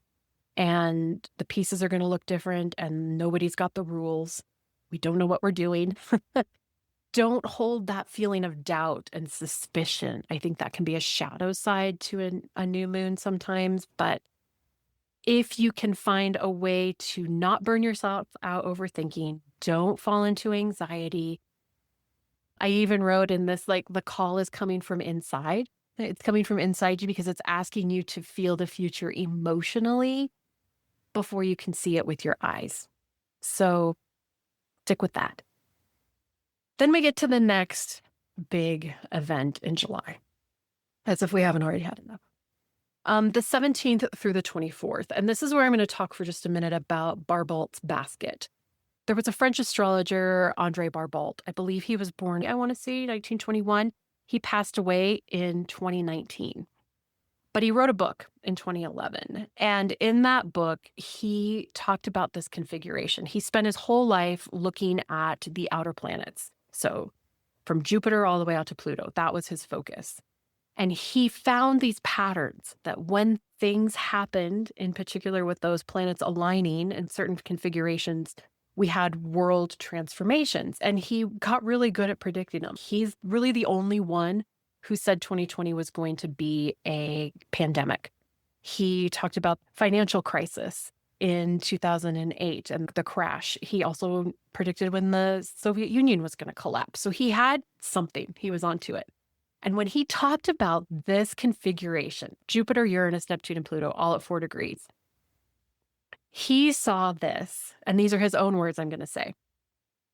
And the pieces are going to look different, and nobody's got the rules. We don't know what we're doing. Don't hold that feeling of doubt and suspicion. I think that can be a shadow side to a new moon sometimes. But if you can find a way to not burn yourself out overthinking, don't fall into anxiety. I even wrote in this, like, the call is coming from inside. It's coming from inside you because it's asking you to feel the future emotionally before you can see it with your eyes. So stick with that. Then we get to the next big event in July, as if we haven't already had enough. The 17th through the 24th. And this is where I'm going to talk for just a minute about Barbault's basket. There was a French astrologer, Andre Barbault. I believe he was born, I want to say, 1921. He passed away in 2019. But he wrote a book in 2011. And in that book, he talked about this configuration. He spent his whole life looking at the outer planets. So from Jupiter all the way out to Pluto, that was his focus. And he found these patterns that when things happened, in particular with those planets aligning in certain configurations, we had world transformations. And he got really good at predicting them. He's really the only one who said 2020 was going to be a pandemic. He talked about financial crisis in 2008 and the crash. He also predicted when the Soviet Union was going to collapse. So he had something. He was onto it. And when he talked about this configuration, Jupiter, Uranus, Neptune, and Pluto, all at 4 degrees, he saw this, and these are his own words, I'm going to say.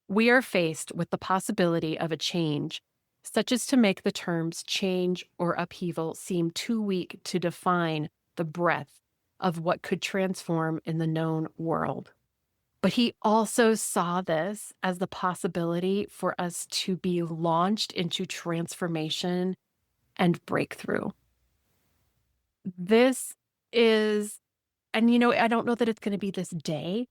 We are faced with the possibility of a change, such as to make the terms change or upheaval seem too weak to define the breadth of what could transform in the known world. But he also saw this as the possibility for us to be launched into transformation and breakthrough. This is, and I don't know that it's going to be this day.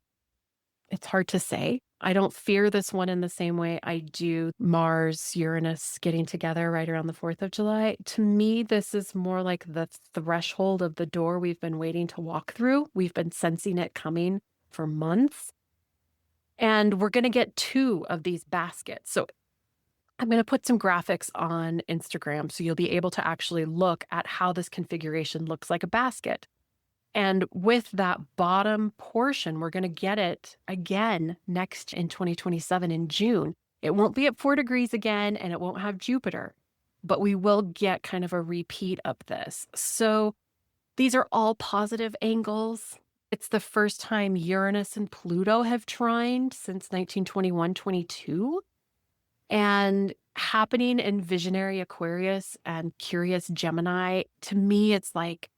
It's hard to say. I don't fear this one in the same way I do Mars, Uranus getting together right around the 4th of July. To me, this is more like the threshold of the door we've been waiting to walk through. We've been sensing it coming for months. And we're going to get 2 of these baskets. So I'm going to put some graphics on Instagram so you'll be able to actually look at how this configuration looks like a basket. And with that bottom portion, we're going to get it again next in 2027 in June. It won't be at 4 degrees again, and it won't have Jupiter, but we will get kind of a repeat of this. So these are all positive angles. It's the first time Uranus and Pluto have trined since 1921-22. And happening in visionary Aquarius and curious Gemini, to me, it's like,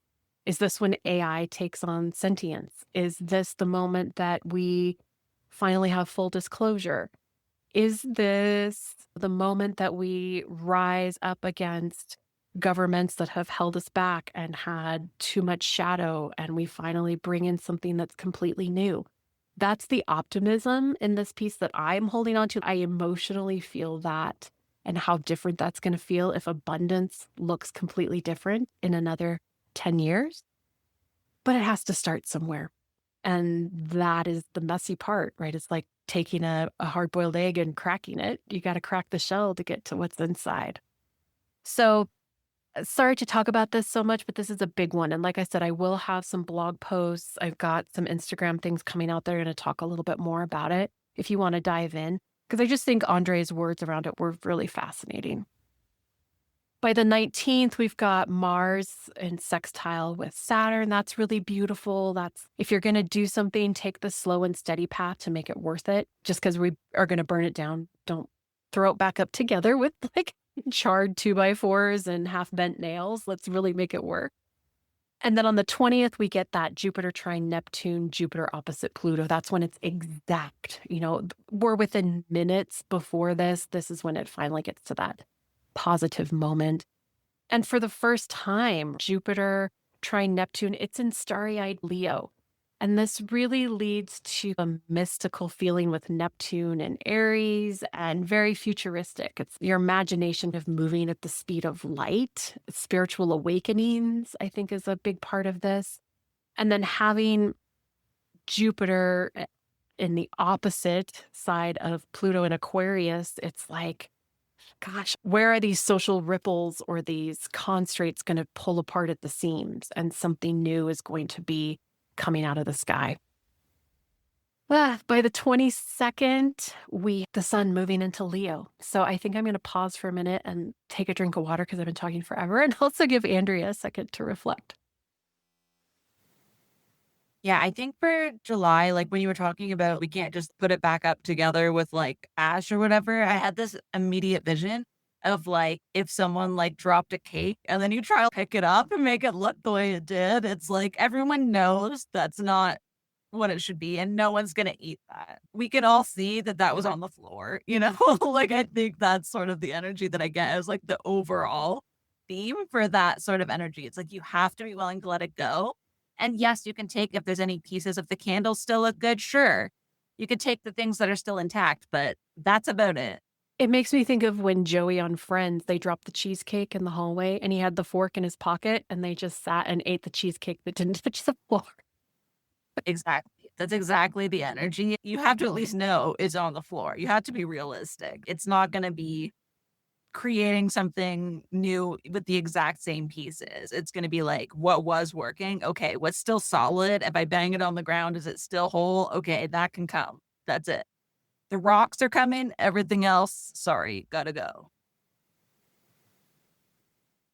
is this when AI takes on sentience? Is this the moment that we finally have full disclosure? Is this the moment that we rise up against governments that have held us back and had too much shadow, and we finally bring in something that's completely new? That's the optimism in this piece that I'm holding on to. I emotionally feel that, and how different that's going to feel if abundance looks completely different in another 10 years. But it has to start somewhere. And that is the messy part, right? It's like taking a hard-boiled egg and cracking it. You got to crack the shell to get to what's inside. So sorry to talk about this so much, but this is a big one. And like I said, I will have some blog posts. I've got some Instagram things coming out there and to talk a little bit more about it if you want to dive in, because I just think Andre's words around it were really fascinating. By the 19th, we've got Mars in sextile with Saturn. That's really beautiful. That's if you're going to do something, take the slow and steady path to make it worth it. Just because we are going to burn it down, don't throw it back up together with like charred 2x4s and half bent nails. Let's really make it work. And then on the 20th, we get that Jupiter trine Neptune, Jupiter opposite Pluto. That's when it's exact. We're within minutes before this. This is when it finally gets to that positive moment. And for the first time, Jupiter trine Neptune, it's in starry-eyed Leo. And this really leads to a mystical feeling with Neptune and Aries and very futuristic. It's your imagination of moving at the speed of light. Spiritual awakenings, I think, is a big part of this. And then having Jupiter in the opposite side of Pluto in Aquarius, it's like, gosh, where are these social ripples or these constraints going to pull apart at the seams and something new is going to be coming out of the sky? By the 22nd, the sun moving into Leo. So I think I'm going to pause for a minute and take a drink of water because I've been talking forever, and also give Andrea a second to reflect. Yeah, I think for July, like when you were talking about we can't just put it back up together with like ash or whatever, I had this immediate vision of like if someone like dropped a cake and then you try to pick it up and make it look the way it did, it's like everyone knows that's not what it should be and no one's going to eat that. We can all see that that was on the floor, you know? Like I think that's sort of the energy that I get as like the overall theme for that sort of energy. It's like you have to be willing to let it go. And yes, you can take if there's any pieces of the candle still look good, sure. You could take the things that are still intact, but that's about it. It makes me think of when Joey on Friends, they dropped the cheesecake in the hallway and he had the fork in his pocket and they just sat and ate the cheesecake that didn't touch the floor. Exactly. That's exactly the energy. You have to at least know it's on the floor. You have to be realistic. It's not going to be creating something new with the exact same pieces. It's going to be like what was working. Okay, what's still solid? If I bang it on the ground, is it still whole? Okay, that can come. That's it. The rocks are coming. Everything else, sorry, gotta go.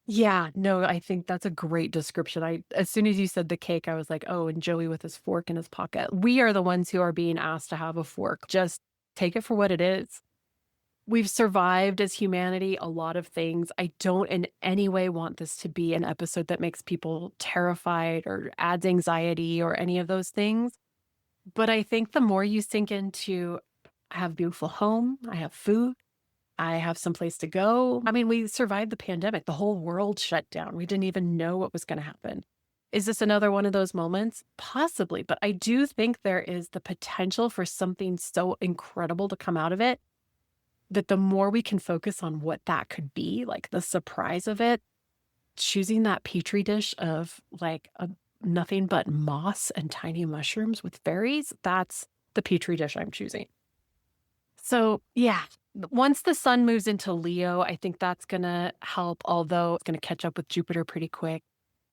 Yeah, no, I think that's a great description. As soon as you said the cake, I was like, oh, and Joey with his fork in his pocket. We are the ones who are being asked to have a fork. Just take it for what it is. We've survived as humanity a lot of things. I don't in any way want this to be an episode that makes people terrified or adds anxiety or any of those things. But I think the more you sink into, I have a beautiful home, I have food, I have some place to go. I mean, we survived the pandemic. The whole world shut down. We didn't even know what was going to happen. Is this another one of those moments? Possibly. But I do think there is the potential for something so incredible to come out of it that the more we can focus on what that could be, like the surprise of it, choosing that petri dish of like nothing but moss and tiny mushrooms with fairies, that's the petri dish I'm choosing. So yeah, once the sun moves into Leo, I think that's going to help, although it's going to catch up with Jupiter pretty quick.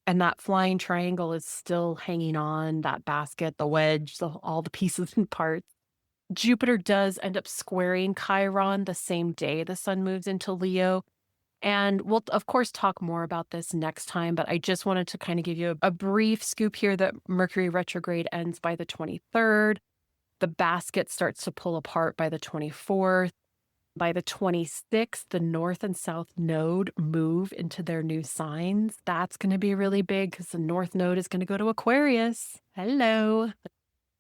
And that flying triangle is still hanging on, that basket, the wedge, all the pieces and parts. Jupiter does end up squaring Chiron the same day the sun moves into Leo. And we'll, of course, talk more about this next time, but I just wanted to kind of give you a brief scoop here that Mercury retrograde ends by the 23rd. The basket starts to pull apart by the 24th. By the 26th, the North and South node move into their new signs. That's going to be really big because the North node is going to go to Aquarius. Hello.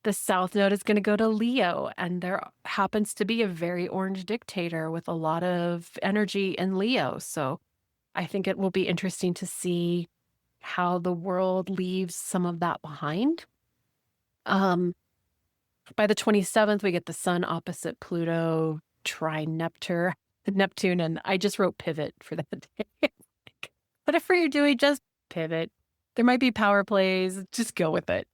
The South node is going to go to Leo. And there happens to be a very orange dictator with a lot of energy in Leo. So I think it will be interesting to see how the world leaves some of that behind. By the 27th, we get the sun opposite Pluto, trine Neptune, and I just wrote pivot for that day. Whatever you're doing, just pivot. There might be power plays, just go with it.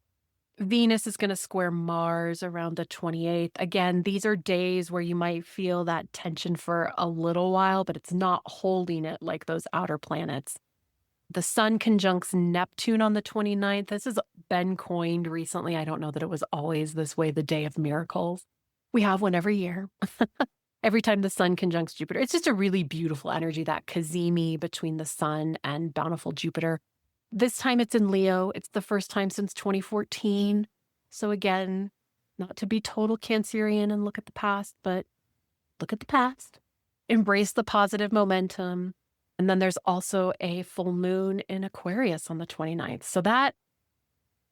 Venus is going to square Mars around the 28th. Again, these are days where you might feel that tension for a little while, but it's not holding it like those outer planets. The Sun conjuncts Neptune on the 29th. This has been coined recently. I don't know that it was always this way, the day of miracles. We have one every year. Every time the Sun conjuncts Jupiter. It's just a really beautiful energy, that cazimi between the Sun and bountiful Jupiter. This time it's in Leo. It's the first time since 2014. So again, not to be total Cancerian and look at the past, but look at the past. Embrace the positive momentum. And then there's also a full moon in Aquarius on the 29th. So that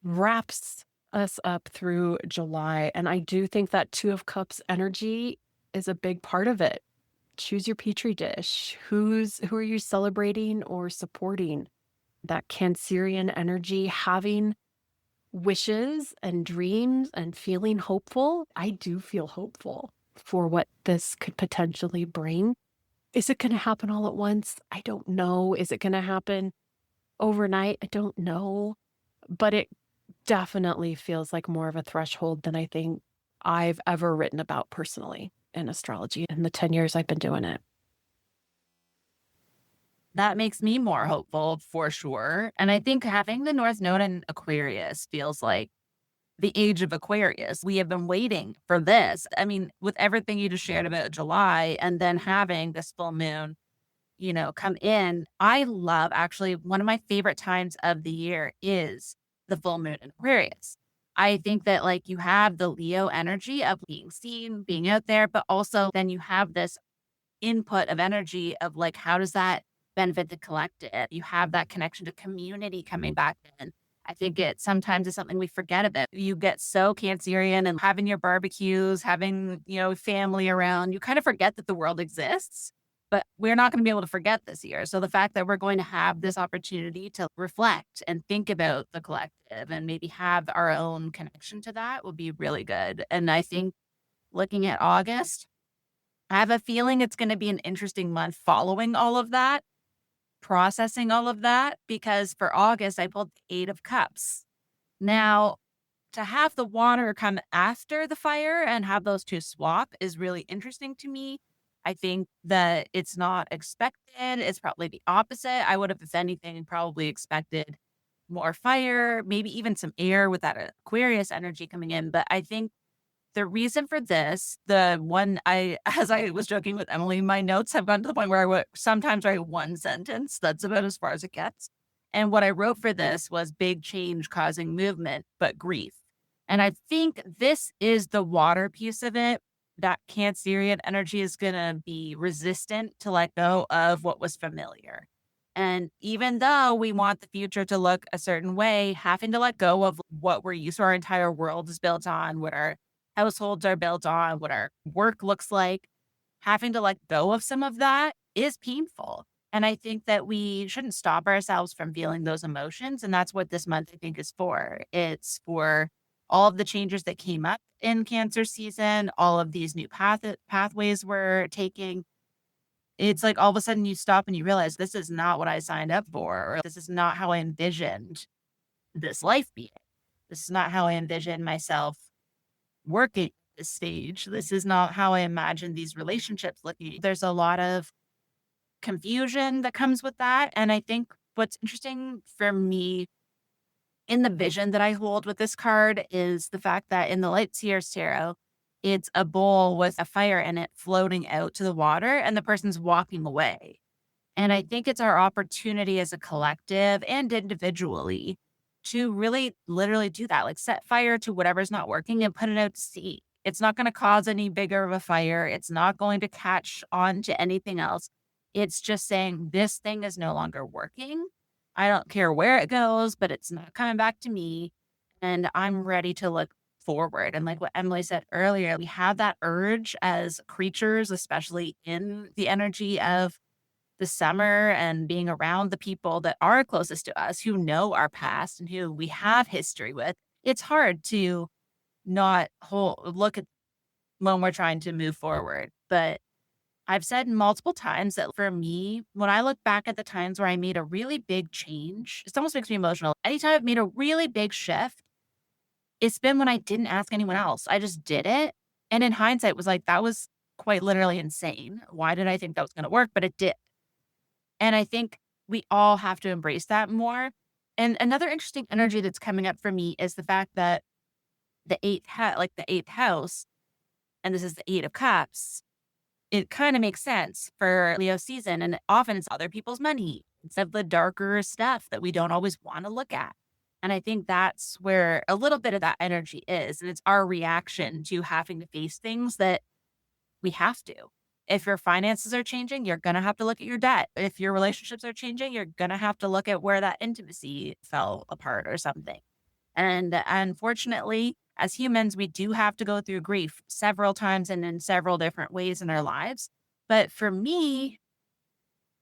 wraps us up through July. And I do think that Two of Cups energy is a big part of it. Choose your petri dish. Who are you celebrating or supporting? That Cancerian energy, having wishes and dreams and feeling hopeful. I do feel hopeful for what this could potentially bring. Is it going to happen all at once? I don't know. Is it going to happen overnight? I don't know. But it definitely feels like more of a threshold than I think I've ever written about personally in astrology in the 10 years I've been doing it. That makes me more hopeful for sure. And I think having the North Node in Aquarius feels like the age of Aquarius. We have been waiting for this. I mean, with everything you just shared about July and then having this full moon, come in, I love actually one of my favorite times of the year is the full moon in Aquarius. I think that like you have the Leo energy of being seen, being out there, but also then you have this input of energy of like, how does that benefit the collective? You have that connection to community coming back in. I think it sometimes is something we forget about. You get so Cancerian and having your barbecues, having, family around, you kind of forget that the world exists, but we're not going to be able to forget this year. So the fact that we're going to have this opportunity to reflect and think about the collective and maybe have our own connection to that will be really good. And I think looking at August, I have a feeling it's going to be an interesting month following all of that, processing all of that, because for August, I pulled the Eight of Cups. Now, to have the water come after the fire and have those two swap is really interesting to me. I think that it's not expected. It's probably the opposite. I would have, if anything, probably expected more fire, maybe even some air with that Aquarius energy coming in. But I think the reason for this, as I was joking with Emily, my notes have gotten to the point where I would sometimes write one sentence. That's about as far as it gets. And what I wrote for this was big change causing movement, but grief. And I think this is the water piece of it. That Cancerian energy is going to be resistant to let go of what was familiar. And even though we want the future to look a certain way, having to let go of what we're used to, our entire world is built on, what our households are built on, what our work looks like, having to let go of some of that is painful. And I think that we shouldn't stop ourselves from feeling those emotions. And that's what this month, I think, is for. It's for all of the changes that came up in Cancer season, all of these new pathways we're taking. It's like all of a sudden you stop and you realize this is not what I signed up for, or this is not how I envisioned this life being. This is not how I envisioned myself working this stage. This is not how I imagined these relationships looking. There's a lot of confusion that comes with that. And I think what's interesting for me in the vision that I hold with this card is the fact that in the Light Seers Tarot, it's a bowl with a fire in it floating out to the water and the person's walking away. And I think it's our opportunity as a collective and individually to really literally do that, like set fire to whatever's not working and put it out to sea. It's not going to cause any bigger of a fire. It's not going to catch on to anything else. It's just saying this thing is no longer working. I don't care where it goes, but it's not coming back to me. And I'm ready to look forward. And like what Emily said earlier, we have that urge as creatures, especially in the energy of the summer and being around the people that are closest to us, who know our past and who we have history with. It's hard to not look at when we're trying to move forward. But I've said multiple times that for me, when I look back at the times where I made a really big change, it almost makes me emotional. Anytime I've made a really big shift, it's been when I didn't ask anyone else. I just did it. And in hindsight, was like, that was quite literally insane. Why did I think that was going to work? But it did. And I think we all have to embrace that more. And another interesting energy that's coming up for me is the fact that the eighth house, and this is the Eight of Cups, it kind of makes sense for Leo season. And often it's other people's money. It's of the darker stuff that we don't always want to look at. And I think that's where a little bit of that energy is. And it's our reaction to having to face things that we have to. If your finances are changing, you're going to have to look at your debt. If your relationships are changing, you're going to have to look at where that intimacy fell apart or something. And unfortunately, as humans, we do have to go through grief several times and in several different ways in our lives. But for me,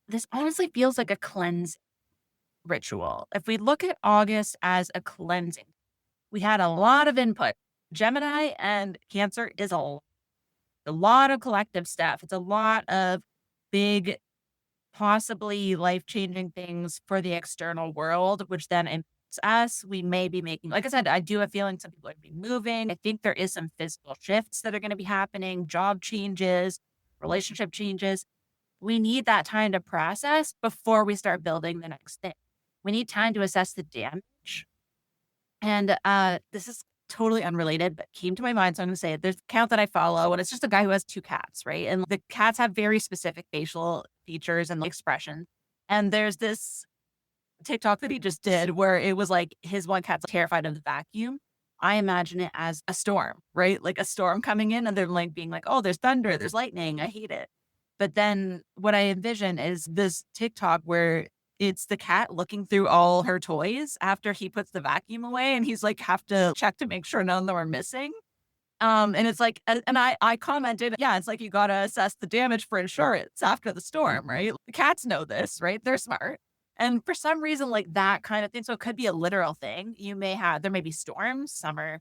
this honestly feels like a cleanse ritual. If we look at August as a cleansing, we had a lot of input. Gemini and Cancer is a lot of collective stuff. It's a lot of big, possibly life-changing things for the external world, which then impacts us. We may be making, like I said, I do have a feeling some people are going to be moving. I think there is some physical shifts that are going to be happening, job changes, relationship changes. We need that time to process before we start building the next thing. We need time to assess the damage. And this is totally unrelated, but came to my mind. So I'm going to say it. There's an account that I follow, and it's just a guy who has two cats, right? And the cats have very specific facial features and expression. And there's this TikTok that he just did where it was like his one cat's terrified of the vacuum. I imagine it as a storm, right? Like a storm coming in and they're like being like, oh, there's thunder, there's lightning. I hate it. But then what I envision is this TikTok where it's the cat looking through all her toys after he puts the vacuum away and he's like, have to check to make sure none of them are missing. And it's like, and I commented, yeah, it's like you got to assess the damage for insurance after the storm, right? The cats know this, right? They're smart. And for some reason, like that kind of thing. So it could be a literal thing. There may be storms. Summer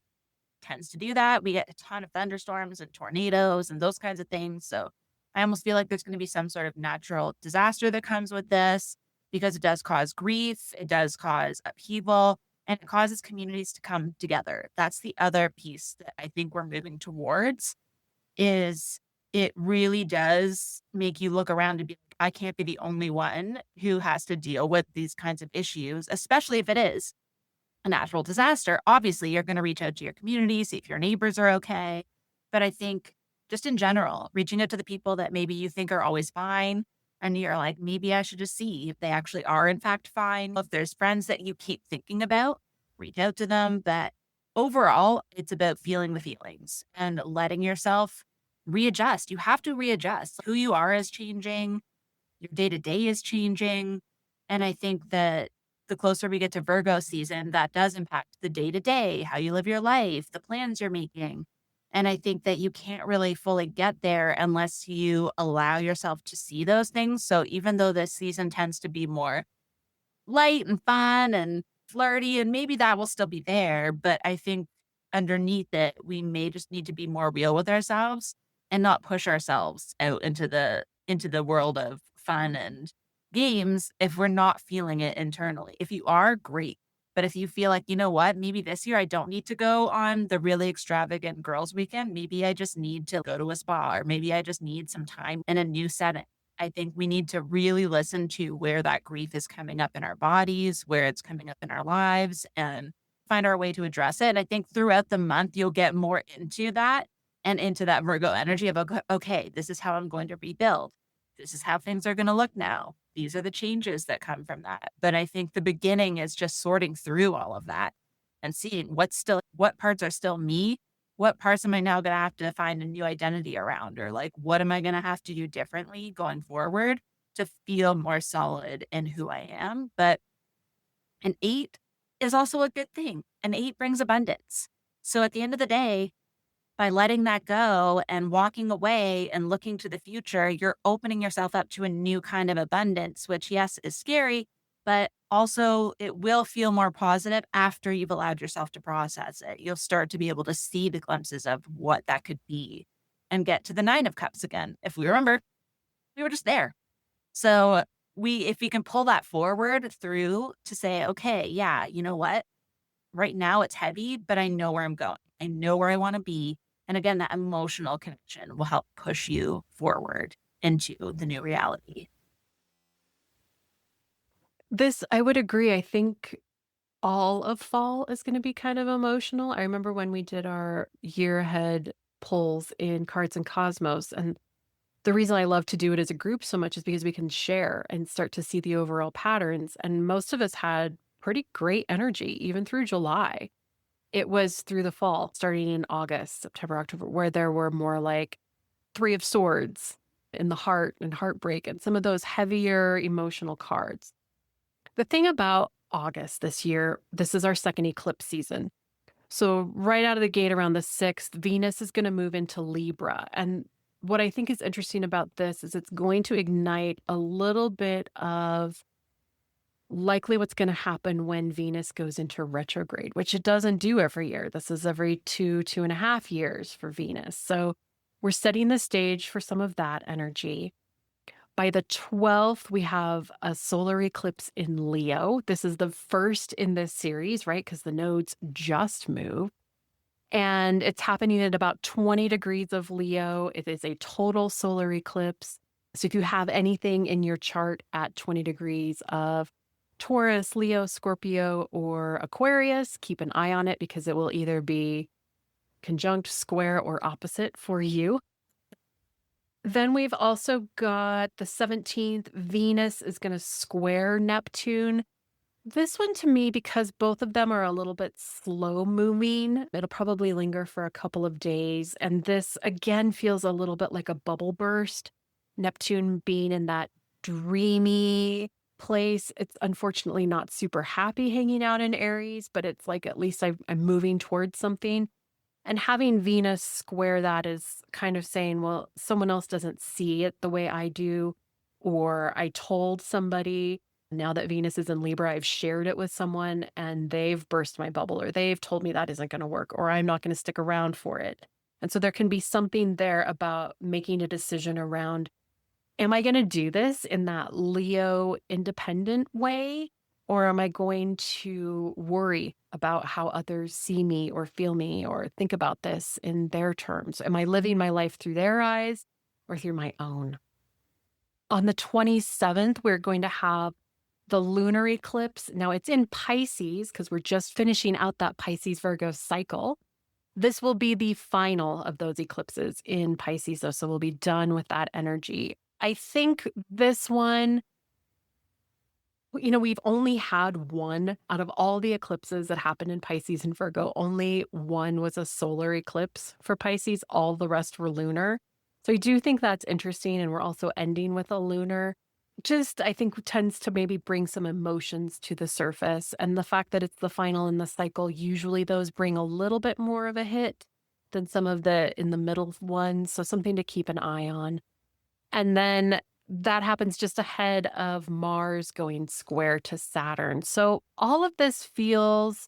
tends to do that. We get a ton of thunderstorms and tornadoes and those kinds of things. So I almost feel like there's going to be some sort of natural disaster that comes with this because it does cause grief. It does cause upheaval. And it causes communities to come together. That's the other piece that I think we're moving towards is it really does make you look around and be like, I can't be the only one who has to deal with these kinds of issues, especially if it is a natural disaster. Obviously, you're going to reach out to your community, see if your neighbors are okay. But I think just in general, reaching out to the people that maybe you think are always fine, and you're like, maybe I should just see if they actually are in fact fine. If there's friends that you keep thinking about, reach out to them. But overall, it's about feeling the feelings and letting yourself readjust. You have to readjust. Who you are is changing. Your day-to-day is changing. And I think that the closer we get to Virgo season, that does impact the day-to-day, how you live your life, the plans you're making. And I think that you can't really fully get there unless you allow yourself to see those things. So even though this season tends to be more light and fun and flirty, and maybe that will still be there, but I think underneath it, we may just need to be more real with ourselves and not push ourselves out into the world of fun and games if we're not feeling it internally. If you are, great. But if you feel like, you know what, maybe this year I don't need to go on the really extravagant girls' weekend. Maybe I just need to go to a spa, or maybe I just need some time in a new setting. I think we need to really listen to where that grief is coming up in our bodies, where it's coming up in our lives, and find our way to address it. And I think throughout the month, you'll get more into that and into that Virgo energy of, okay, this is how I'm going to rebuild. This is how things are going to look now. These are the changes that come from that. But I think the beginning is just sorting through all of that and seeing what parts are still me. What parts am I now going to have to find a new identity around? Or like, what am I going to have to do differently going forward to feel more solid in who I am? But an 8 is also a good thing. An 8 brings abundance. So at the end of the day, by letting that go and walking away and looking to the future, you're opening yourself up to a new kind of abundance, which, yes, is scary, but also it will feel more positive after you've allowed yourself to process it. You'll start to be able to see the glimpses of what that could be and get to the 9 of Cups again. If we remember, we were just there. So if we can pull that forward through to say, okay, yeah, you know what? right now it's heavy, but I know where I'm going. I know where I want to be. And again, that emotional connection will help push you forward into the new reality. This, I would agree. I think all of fall is going to be kind of emotional. I remember when we did our year ahead polls in Cards and Cosmos, and the reason I love to do it as a group so much is because we can share and start to see the overall patterns. And most of us had pretty great energy, even through July. It was through the fall, starting in August, September, October, where there were more like Three of Swords in the heart and heartbreak and some of those heavier emotional cards. The thing about August this year, this is our second eclipse season. So, right out of the gate around the 6th, Venus is going to move into Libra. And what I think is interesting about this is it's going to ignite a little bit of likely what's going to happen when Venus goes into retrograde, which it doesn't do every year. This is every 2.5 years for Venus. So, we're setting the stage for some of that energy. By the 12th, we have a solar eclipse in Leo. This is the first in this series, right? Because the nodes just moved. And it's happening at about 20 degrees of Leo. It is a total solar eclipse. So if you have anything in your chart at 20 degrees of Taurus, Leo, Scorpio, or Aquarius, keep an eye on it because it will either be conjunct, square, or opposite for you. Then we've also got the 17th, Venus is going to square Neptune. This one to me, because both of them are a little bit slow moving, it'll probably linger for a couple of days. And this again feels a little bit like a bubble burst. Neptune being in that dreamy place. It's unfortunately not super happy hanging out in Aries, but it's like at least I'm moving towards something. And having Venus square that is kind of saying, well, someone else doesn't see it the way I do, or I told somebody. Now that Venus is in Libra, I've shared it with someone and they've burst my bubble, or they've told me that isn't going to work, or I'm not going to stick around for it. And so there can be something there about making a decision around, am I going to do this in that Leo independent way? Or am I going to worry about how others see me or feel me or think about this in their terms? Am I living my life through their eyes or through my own? On the 27th, we're going to have the lunar eclipse. Now it's in Pisces because we're just finishing out that Pisces Virgo cycle. This will be the final of those eclipses in Pisces, though, so we'll be done with that energy. I think this one, we've only had one out of all the eclipses that happened in Pisces and Virgo. Only one was a solar eclipse for Pisces. All the rest were lunar. So I do think that's interesting. And we're also ending with a lunar. Just, I think, tends to maybe bring some emotions to the surface. And the fact that it's the final in the cycle, usually those bring a little bit more of a hit than some of the in the middle ones. So something to keep an eye on. And then that happens just ahead of Mars going square to Saturn. So all of this feels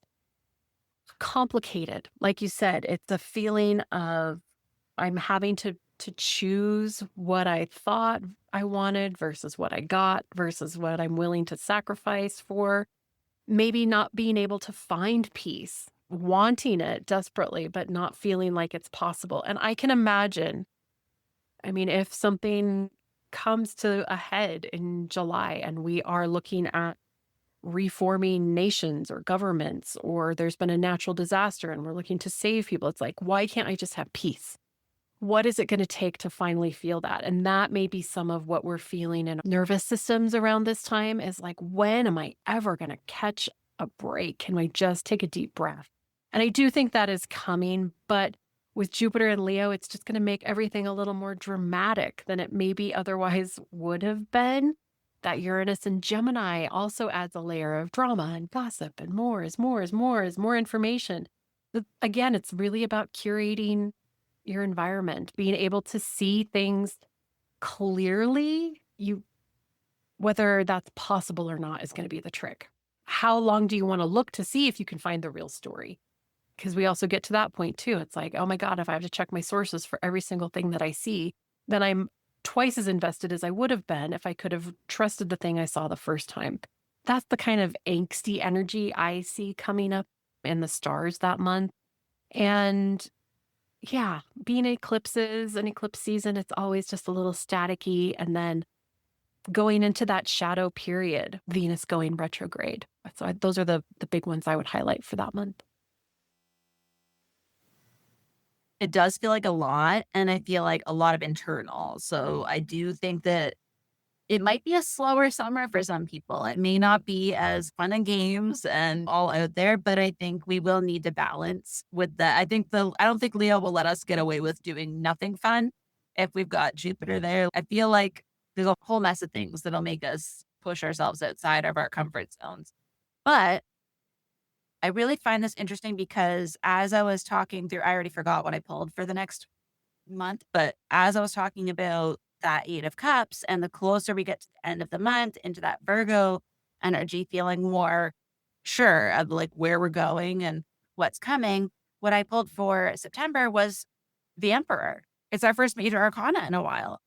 complicated. Like you said, it's a feeling of I'm having to choose what I thought I wanted versus what I got versus what I'm willing to sacrifice for. Maybe not being able to find peace, wanting it desperately, but not feeling like it's possible. And I can imagine, I mean, if something comes to a head in July and we are looking at reforming nations or governments, or there's been a natural disaster and we're looking to save people, it's like, why can't I just have peace? What is it going to take to finally feel that? And that may be some of what we're feeling in nervous systems around this time is like, when am I ever going to catch a break? Can I just take a deep breath? And I do think that is coming, but with Jupiter and Leo, it's just going to make everything a little more dramatic than it maybe otherwise would have been. That Uranus and Gemini also adds a layer of drama and gossip and more is more is more is more information. But again, it's really about curating your environment, being able to see things clearly. Whether that's possible or not is going to be the trick. How long do you want to look to see if you can find the real story? Because we also get to that point too. It's like, oh my God, if I have to check my sources for every single thing that I see, then I'm twice as invested as I would have been if I could have trusted the thing I saw the first time. That's the kind of angsty energy I see coming up and the stars that month. And yeah, being eclipses and eclipse season, it's always just a little staticky. And then going into that shadow period, Venus going retrograde. Those are the big ones I would highlight for that month. It does feel like a lot, and I feel like a lot of internal. So I do think that it might be a slower summer for some people. It may not be as fun and games and all out there, but I think we will need to balance with that. I don't think Leo will let us get away with doing nothing fun if we've got Jupiter there. I feel like there's a whole mess of things that'll make us push ourselves outside of our comfort zones. But I really find this interesting because as I was talking through, I already forgot what I pulled for the next month, but as I was talking about that Eight of Cups and the closer we get to the end of the month into that Virgo energy, feeling more sure of like where we're going and what's coming, what I pulled for September was the Emperor. It's our first major arcana in a while.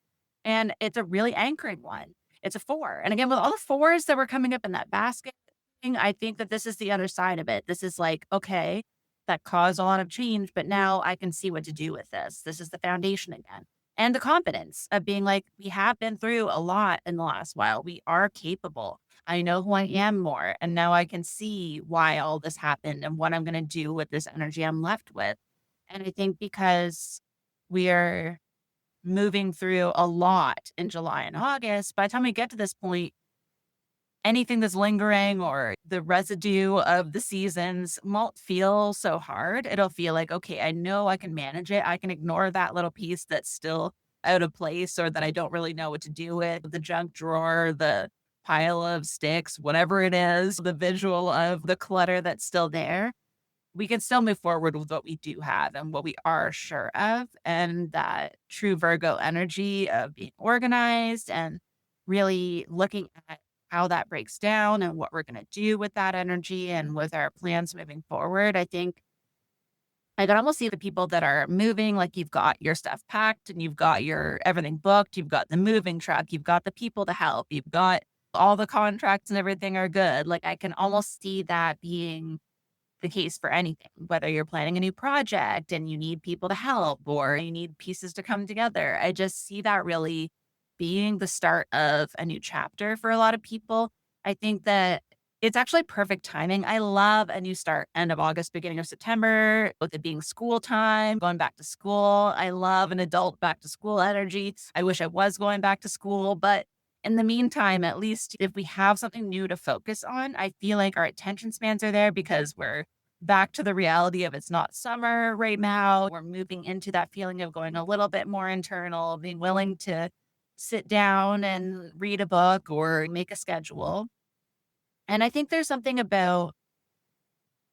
And it's a really anchoring one. It's a four. And again, with all the fours that were coming up in that basket thing, I think that this is the other side of it. This is like, okay, that caused a lot of change, but now I can see what to do with this. This is the foundation again. And the confidence of being like, we have been through a lot in the last while. We are capable. I know who I am more. And now I can see why all this happened and what I'm going to do with this energy I'm left with. And I think because we are moving through a lot in July and August, by the time we get to this point, anything that's lingering or the residue of the seasons won't feel so hard. It'll feel like, okay, I know I can manage it. I can ignore that little piece that's still out of place or that I don't really know what to do with, the junk drawer, the pile of sticks, whatever it is, the visual of the clutter that's still there. We can still move forward with what we do have and what we are sure of. And that true Virgo energy of being organized and really looking at how that breaks down and what we're going to do with that energy and with our plans moving forward. I think I can almost see the people that are moving, like you've got your stuff packed and you've got your everything booked, you've got the moving truck, you've got the people to help, you've got all the contracts and everything are good. Like I can almost see that being the case for anything, whether you're planning a new project and you need people to help or you need pieces to come together. I just see that really being the start of a new chapter for a lot of people. I think that it's actually perfect timing. I love a new start, end of August, beginning of September, with it being school time, going back to school. I love an adult back to school energy. I wish I was going back to school, but in the meantime, at least if we have something new to focus on, I feel like our attention spans are there because we're back to the reality of it's not summer right now. We're moving into that feeling of going a little bit more internal, being willing to sit down and read a book or make a schedule. And I think there's something about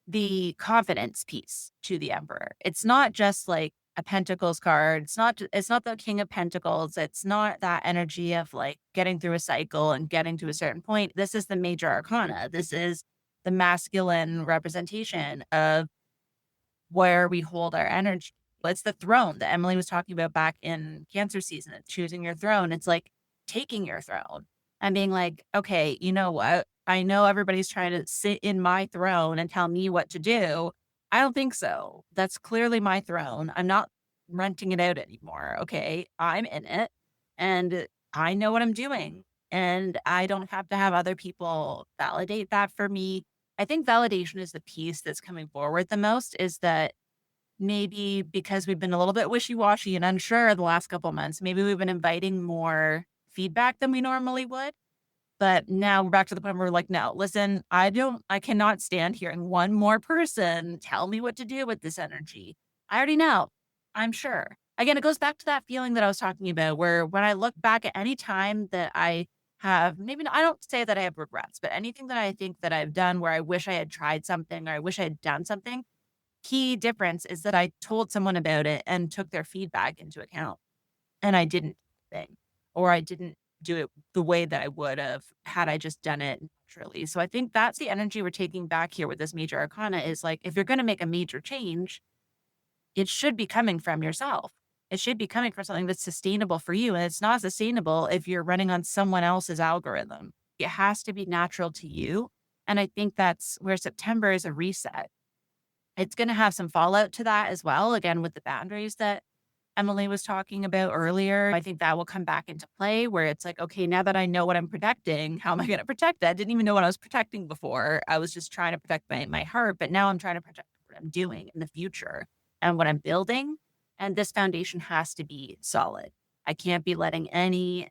the confidence piece to the Emperor. It's not just like a Pentacles card. It's not the King of Pentacles. It's not that energy of like getting through a cycle and getting to a certain point. This is the major arcana. This is the masculine representation of where we hold our energy. It's the throne that Emily was talking about back in Cancer season, choosing your throne. It's like taking your throne and being like, okay, you know what? I know everybody's trying to sit in my throne and tell me what to do. I don't think so. That's clearly my throne. I'm not renting it out anymore. Okay. I'm in it and I know what I'm doing. And I don't have to have other people validate that for me. I think validation is the piece that's coming forward the most is that maybe because we've been a little bit wishy-washy and unsure the last couple months, maybe we've been inviting more feedback than we normally would. But now we're back to the point where we're like, no, listen, I cannot stand hearing one more person tell me what to do with this energy. I already know. I'm sure. Again, it goes back to that feeling that I was talking about where when I look back at any time that I have, I don't say that I have regrets, but anything that I think that I've done where I wish I had tried something or I wish I had done something, key difference is that I told someone about it and took their feedback into account and I didn't thing, or I didn't do it the way that I would have had I just done it naturally. So I think that's the energy we're taking back here with this major arcana is like, if you're going to make a major change, it should be coming from yourself. It should be coming from something that's sustainable for you. And it's not sustainable if you're running on someone else's algorithm. It has to be natural to you. And I think that's where September is a reset. It's going to have some fallout to that as well. Again, with the boundaries that Emily was talking about earlier, I think that will come back into play where it's like, okay, now that I know what I'm protecting, how am I going to protect that? I didn't even know what I was protecting before. I was just trying to protect my heart, but now I'm trying to protect what I'm doing in the future and what I'm building. And this foundation has to be solid. I can't be letting any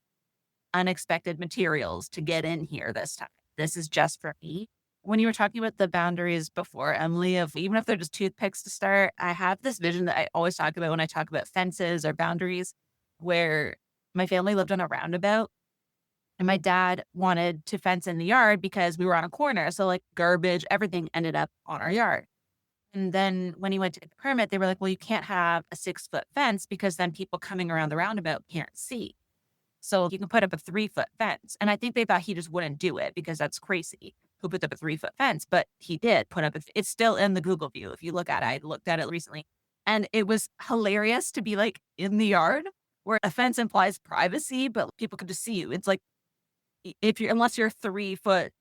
unexpected materials to get in here this time. This is just for me. When you were talking about the boundaries before, Emily, of even if they're just toothpicks to start, I have this vision that I always talk about when I talk about fences or boundaries, where my family lived on a roundabout and my dad wanted to fence in the yard because we were on a corner. So like garbage, everything ended up on our yard. And then when he went to get the permit, they were like, well, you can't have a 6-foot fence because then people coming around the roundabout can't see. So you can put up a 3-foot fence. And I think they thought he just wouldn't do it because that's crazy. Who put up a 3-foot fence? But he did put up it's still in the Google view. If you look at it, I looked at it recently. And it was hilarious to be like in the yard where a fence implies privacy, but people could just see you. It's like unless you're 3 foot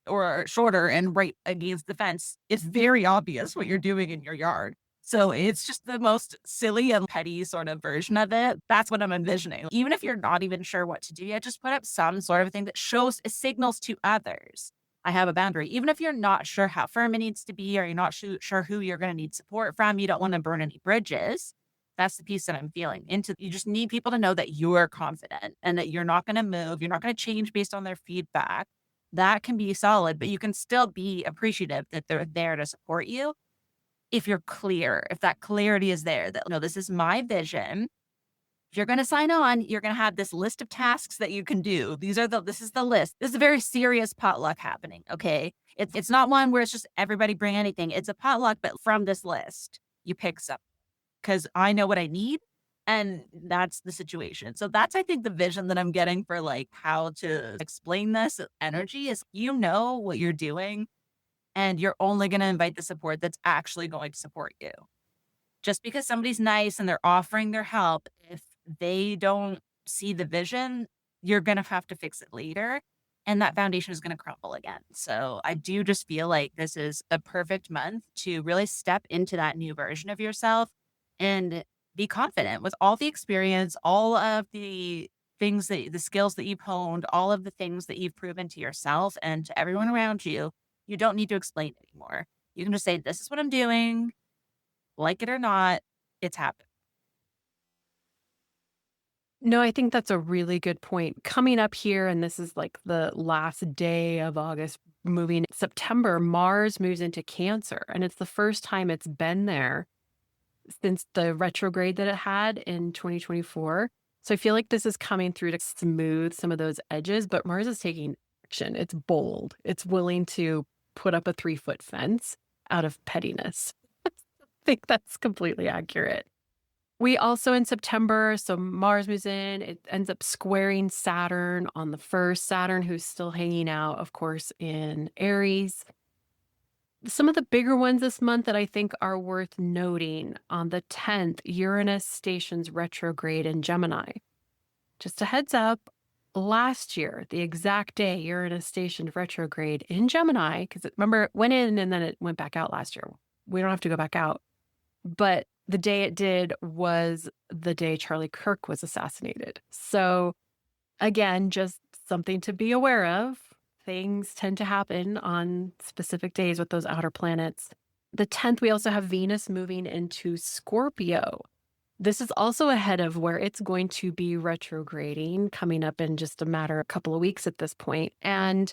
or shorter and right against the fence, it's very obvious what you're doing in your yard. So it's just the most silly and petty sort of version of it. That's what I'm envisioning. Even if you're not even sure what to do yet, just put up some sort of thing that shows signals to others. I have a boundary. Even if you're not sure how firm it needs to be or you're not sure who you're going to need support from, you don't want to burn any bridges. That's the piece that I'm feeling into. You just need people to know that you're confident and that you're not going to move. You're not going to change based on their feedback. That can be solid, but you can still be appreciative that they're there to support you if you're clear, if that clarity is there, that, no, this is my vision. If you're going to sign on, you're going to have this list of tasks that you can do. This is the list. This is a very serious potluck happening. Okay. It's not one where it's just everybody bring anything. It's a potluck, but from this list, you pick something because I know what I need. And that's the situation. So that's, I think, the vision that I'm getting for like how to explain this energy is, you know what you're doing and you're only going to invite the support that's actually going to support you. Just because somebody's nice and they're offering their help, if they don't see the vision, you're going to have to fix it later. And that foundation is going to crumble again. So I do just feel like this is a perfect month to really step into that new version of yourself and be confident with all the experience, all of the the skills that you've honed, all of the things that you've proven to yourself and to everyone around you. You don't need to explain anymore. You can just say, this is what I'm doing. Like it or not, it's happened. No, I think that's a really good point. Coming up here, and this is like the last day of August, moving September, Mars moves into Cancer, and it's the first time it's been there since the retrograde that it had in 2024. So I feel like this is coming through to smooth some of those edges, but Mars is taking action. It's bold. It's willing to put up a 3-foot fence out of pettiness. I think that's completely accurate. We also in September, so Mars moves in, it ends up squaring Saturn on the 1st. Saturn, who's still hanging out, of course, in Aries. Some of the bigger ones this month that I think are worth noting: on the 10th, Uranus stations retrograde in Gemini. Just a heads up, last year, the exact day Uranus stationed retrograde in Gemini, because remember, it went in and then it went back out last year. We don't have to go back out. But the day it did was the day Charlie Kirk was assassinated. So again, just something to be aware of. Things tend to happen on specific days with those outer planets. The 10th, we also have Venus moving into Scorpio. This is also ahead of where it's going to be retrograding, coming up in just a couple of weeks at this point. And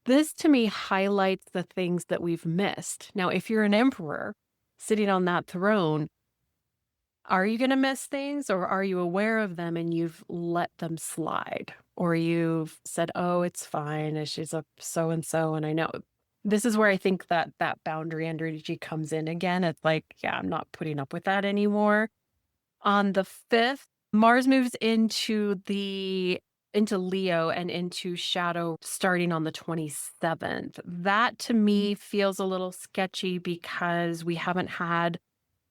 this to me highlights the things that we've missed. Now, if you're an emperor sitting on that throne, are you going to miss things, or are you aware of them and you've let them slide? Or you've said, oh, it's fine. She's a so-and-so. And I know this is where I think that boundary energy comes in again. It's like, yeah, I'm not putting up with that anymore. On the 5th, Mars moves into Leo and into shadow starting on the 27th. That to me feels a little sketchy because we haven't had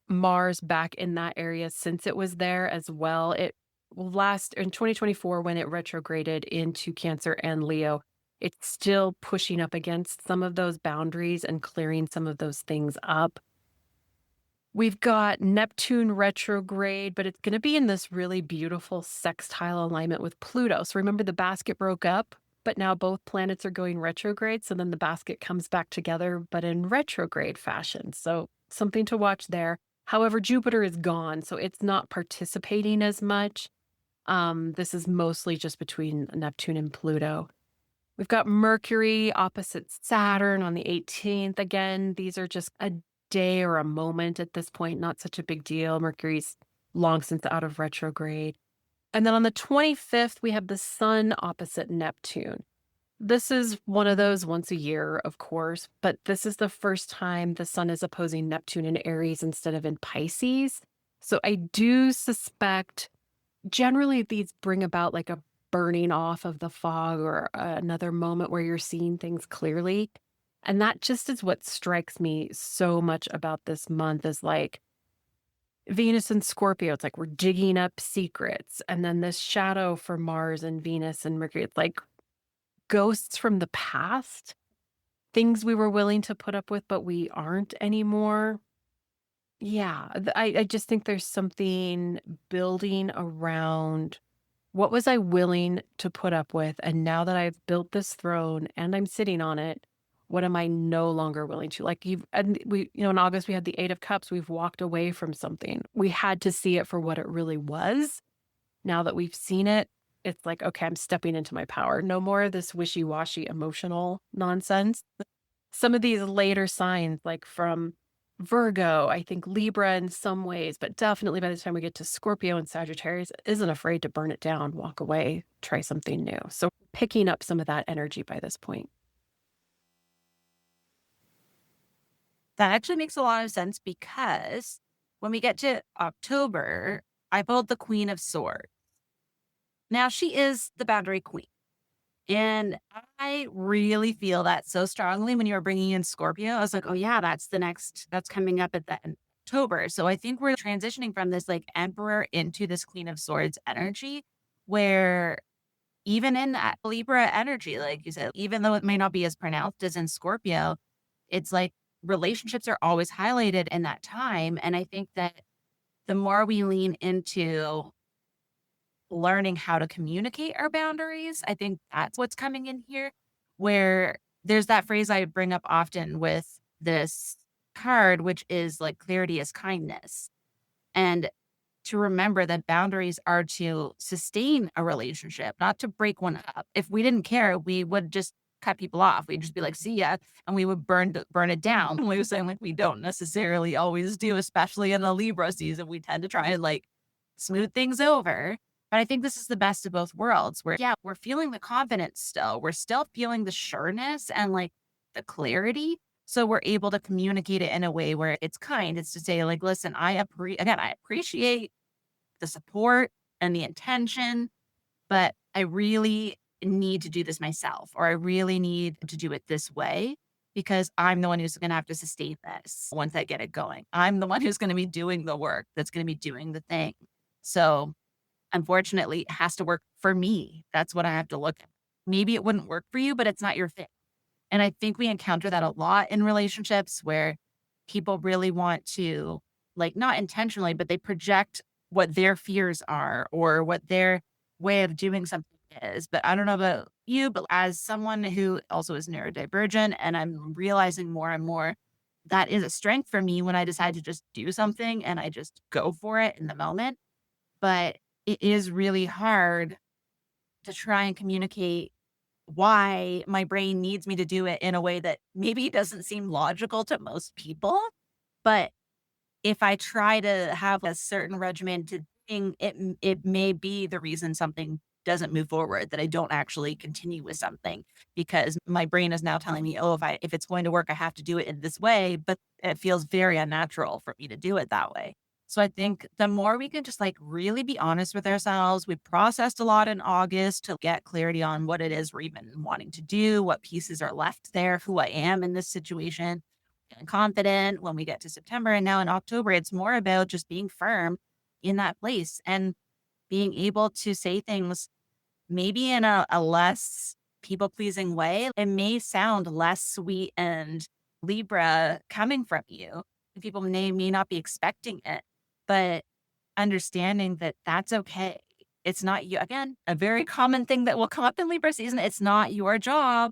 Mars back in that area since it was there as well. It last in 2024 when it retrograded into Cancer and Leo. It's still pushing up against some of those boundaries and clearing some of those things up. We've got Neptune retrograde, but it's going to be in this really beautiful sextile alignment with Pluto. So remember, the basket broke up, but now both planets are going retrograde. So then the basket comes back together, but in retrograde fashion. So something to watch there. However, Jupiter is gone, so it's not participating as much. This is mostly just between Neptune and Pluto. We've got Mercury opposite Saturn on the 18th. Again, these are just a day or a moment at this point, not such a big deal. Mercury's long since out of retrograde. And then on the 25th, we have the Sun opposite Neptune. This is one of those once a year, of course, but this is the first time the Sun is opposing Neptune in Aries instead of in Pisces. So I do suspect generally these bring about like a burning off of the fog or another moment where you're seeing things clearly. And that just is what strikes me so much about this month is like Venus and Scorpio. It's like we're digging up secrets. And then this shadow for Mars and Venus and Mercury. It's like ghosts from the past, things we were willing to put up with, but we aren't anymore. Yeah, I just think there's something building around what was I willing to put up with? And now that I've built this throne and I'm sitting on it, what am I no longer willing to? Like and we, in August we had the Eight of Cups. We've walked away from something. We had to see it for what it really was. Now that we've seen it, it's like, okay, I'm stepping into my power. No more of this wishy-washy emotional nonsense. Some of these later signs, like from Virgo, I think Libra in some ways, but definitely by the time we get to Scorpio and Sagittarius, isn't afraid to burn it down, walk away, try something new. So picking up some of that energy by this point. That actually makes a lot of sense because when we get to October, I pulled the Queen of Swords. Now, she is the boundary queen. And I really feel that so strongly when you were bringing in Scorpio. I was like, oh, yeah, that's coming up at the end of October. So I think we're transitioning from this like Emperor into this Queen of Swords energy, where even in that Libra energy, like you said, even though it may not be as pronounced as in Scorpio, it's like relationships are always highlighted in that time. And I think that the more we lean into learning how to communicate our boundaries, I think that's what's coming in here, where there's that phrase I bring up often with this card, which is like clarity is kindness. And to remember that boundaries are to sustain a relationship, not to break one up. If we didn't care, we would just cut people off. We'd just be like, see ya. And we would burn it down. And we were saying like, we don't necessarily always do, especially in the Libra season. We tend to try and like smooth things over. But I think this is the best of both worlds where, yeah, we're feeling the confidence still. We're still feeling the sureness and like the clarity. So we're able to communicate it in a way where it's kind. It's to say like, listen, I appreciate the support and the intention, but I really need to do this myself, or I really need to do it this way because I'm the one who's going to have to sustain this once I get it going. I'm the one who's going to be doing the work, that's going to be doing the thing. So unfortunately, it has to work for me. That's what I have to look at. Maybe it wouldn't work for you, but it's not your thing. And I think we encounter that a lot in relationships where people really want to, like, not intentionally, but they project what their fears are or what their way of doing something is. But I don't know about you, but as someone who also is neurodivergent, and I'm realizing more and more that is a strength for me when I decide to just do something and I just go for it in the moment. But it is really hard to try and communicate why my brain needs me to do it in a way that maybe doesn't seem logical to most people. But if I try to have a certain regimented thing, it may be the reason something doesn't move forward, that I don't actually continue with something because my brain is now telling me, oh, if it's going to work, I have to do it in this way. But it feels very unnatural for me to do it that way. So I think the more we can just like really be honest with ourselves, we processed a lot in August to get clarity on what it is we're even wanting to do, what pieces are left there, who I am in this situation, feeling confident when we get to September. And now in October, it's more about just being firm in that place and being able to say things maybe in a less people pleasing way, it may sound less sweet and Libra coming from you. People may not be expecting it, but understanding that that's okay. It's not you. Again, a very common thing that will come up in Libra season. It's not your job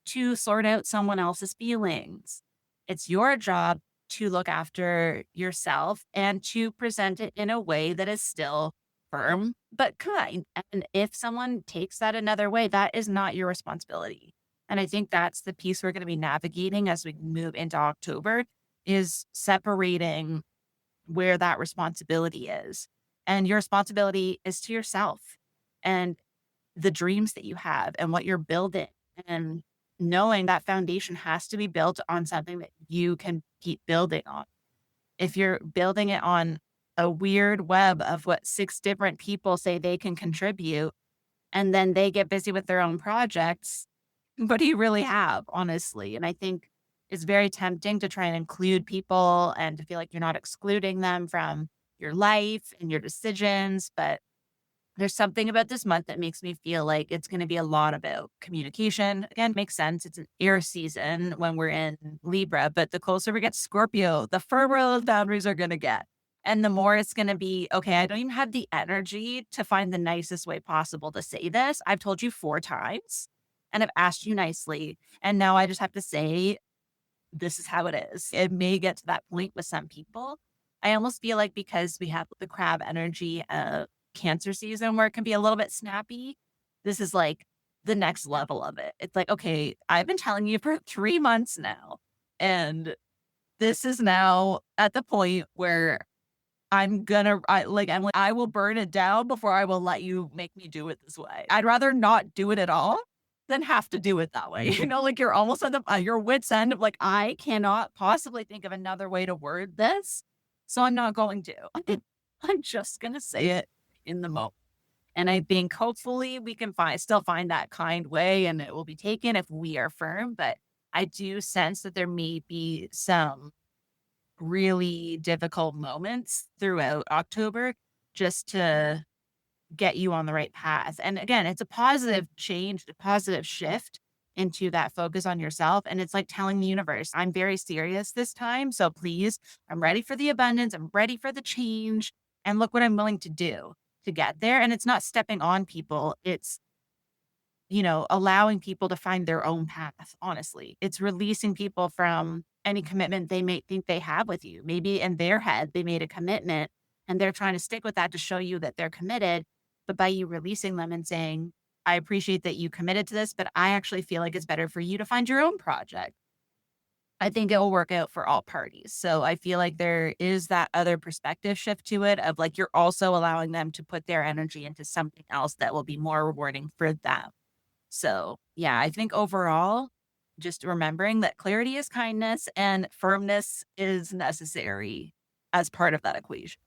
to sort out someone else's feelings. It's your job to look after yourself and to present it in a way that is still firm but kind. And if someone takes that another way, that is not your responsibility. And I think that's the piece we're going to be navigating as we move into October, is separating where that responsibility is. And your responsibility is to yourself and the dreams that you have and what you're building, and knowing that foundation has to be built on something that you can keep building on. If you're building it on a weird web of what 6 different people say they can contribute, and then they get busy with their own projects, what do you really have, honestly? And I think it's very tempting to try and include people and to feel like you're not excluding them from your life and your decisions. But there's something about this month that makes me feel like it's going to be a lot about communication. Again, makes sense. It's an air season when we're in Libra, but the closer we get to Scorpio, the firmer those boundaries are going to get. And the more it's going to be, okay, I don't even have the energy to find the nicest way possible to say this. I've told you 4 times and I've asked you nicely. And now I just have to say, this is how it is. It may get to that point with some people. I almost feel like because we have the crab energy of Cancer season where it can be a little bit snappy, this is like the next level of it. It's like, okay, I've been telling you for 3 months now, and this is now at the point where I will burn it down before I will let you make me do it this way. I'd rather not do it at all than have to do it that way. Like you're almost at your wit's end of like, I cannot possibly think of another way to word this. So I'm not going to. I'm just going to say it in the moment. And I think hopefully we can still find that kind way, and it will be taken if we are firm. But I do sense that there may be some really difficult moments throughout October just to get you on the right path. And again, it's a positive change, a positive shift into that focus on yourself. And it's like telling the universe, I'm very serious this time. So please, I'm ready for the abundance. I'm ready for the change. And look what I'm willing to do to get there. And it's not stepping on people. It's, allowing people to find their own path. Honestly, it's releasing people from any commitment they may think they have with you. Maybe in their head, they made a commitment and they're trying to stick with that to show you that they're committed. But by you releasing them and saying, I appreciate that you committed to this, but I actually feel like it's better for you to find your own project, I think it will work out for all parties. So I feel like there is that other perspective shift to it of like, you're also allowing them to put their energy into something else that will be more rewarding for them. So yeah, I think overall, just remembering that clarity is kindness and firmness is necessary as part of that equation.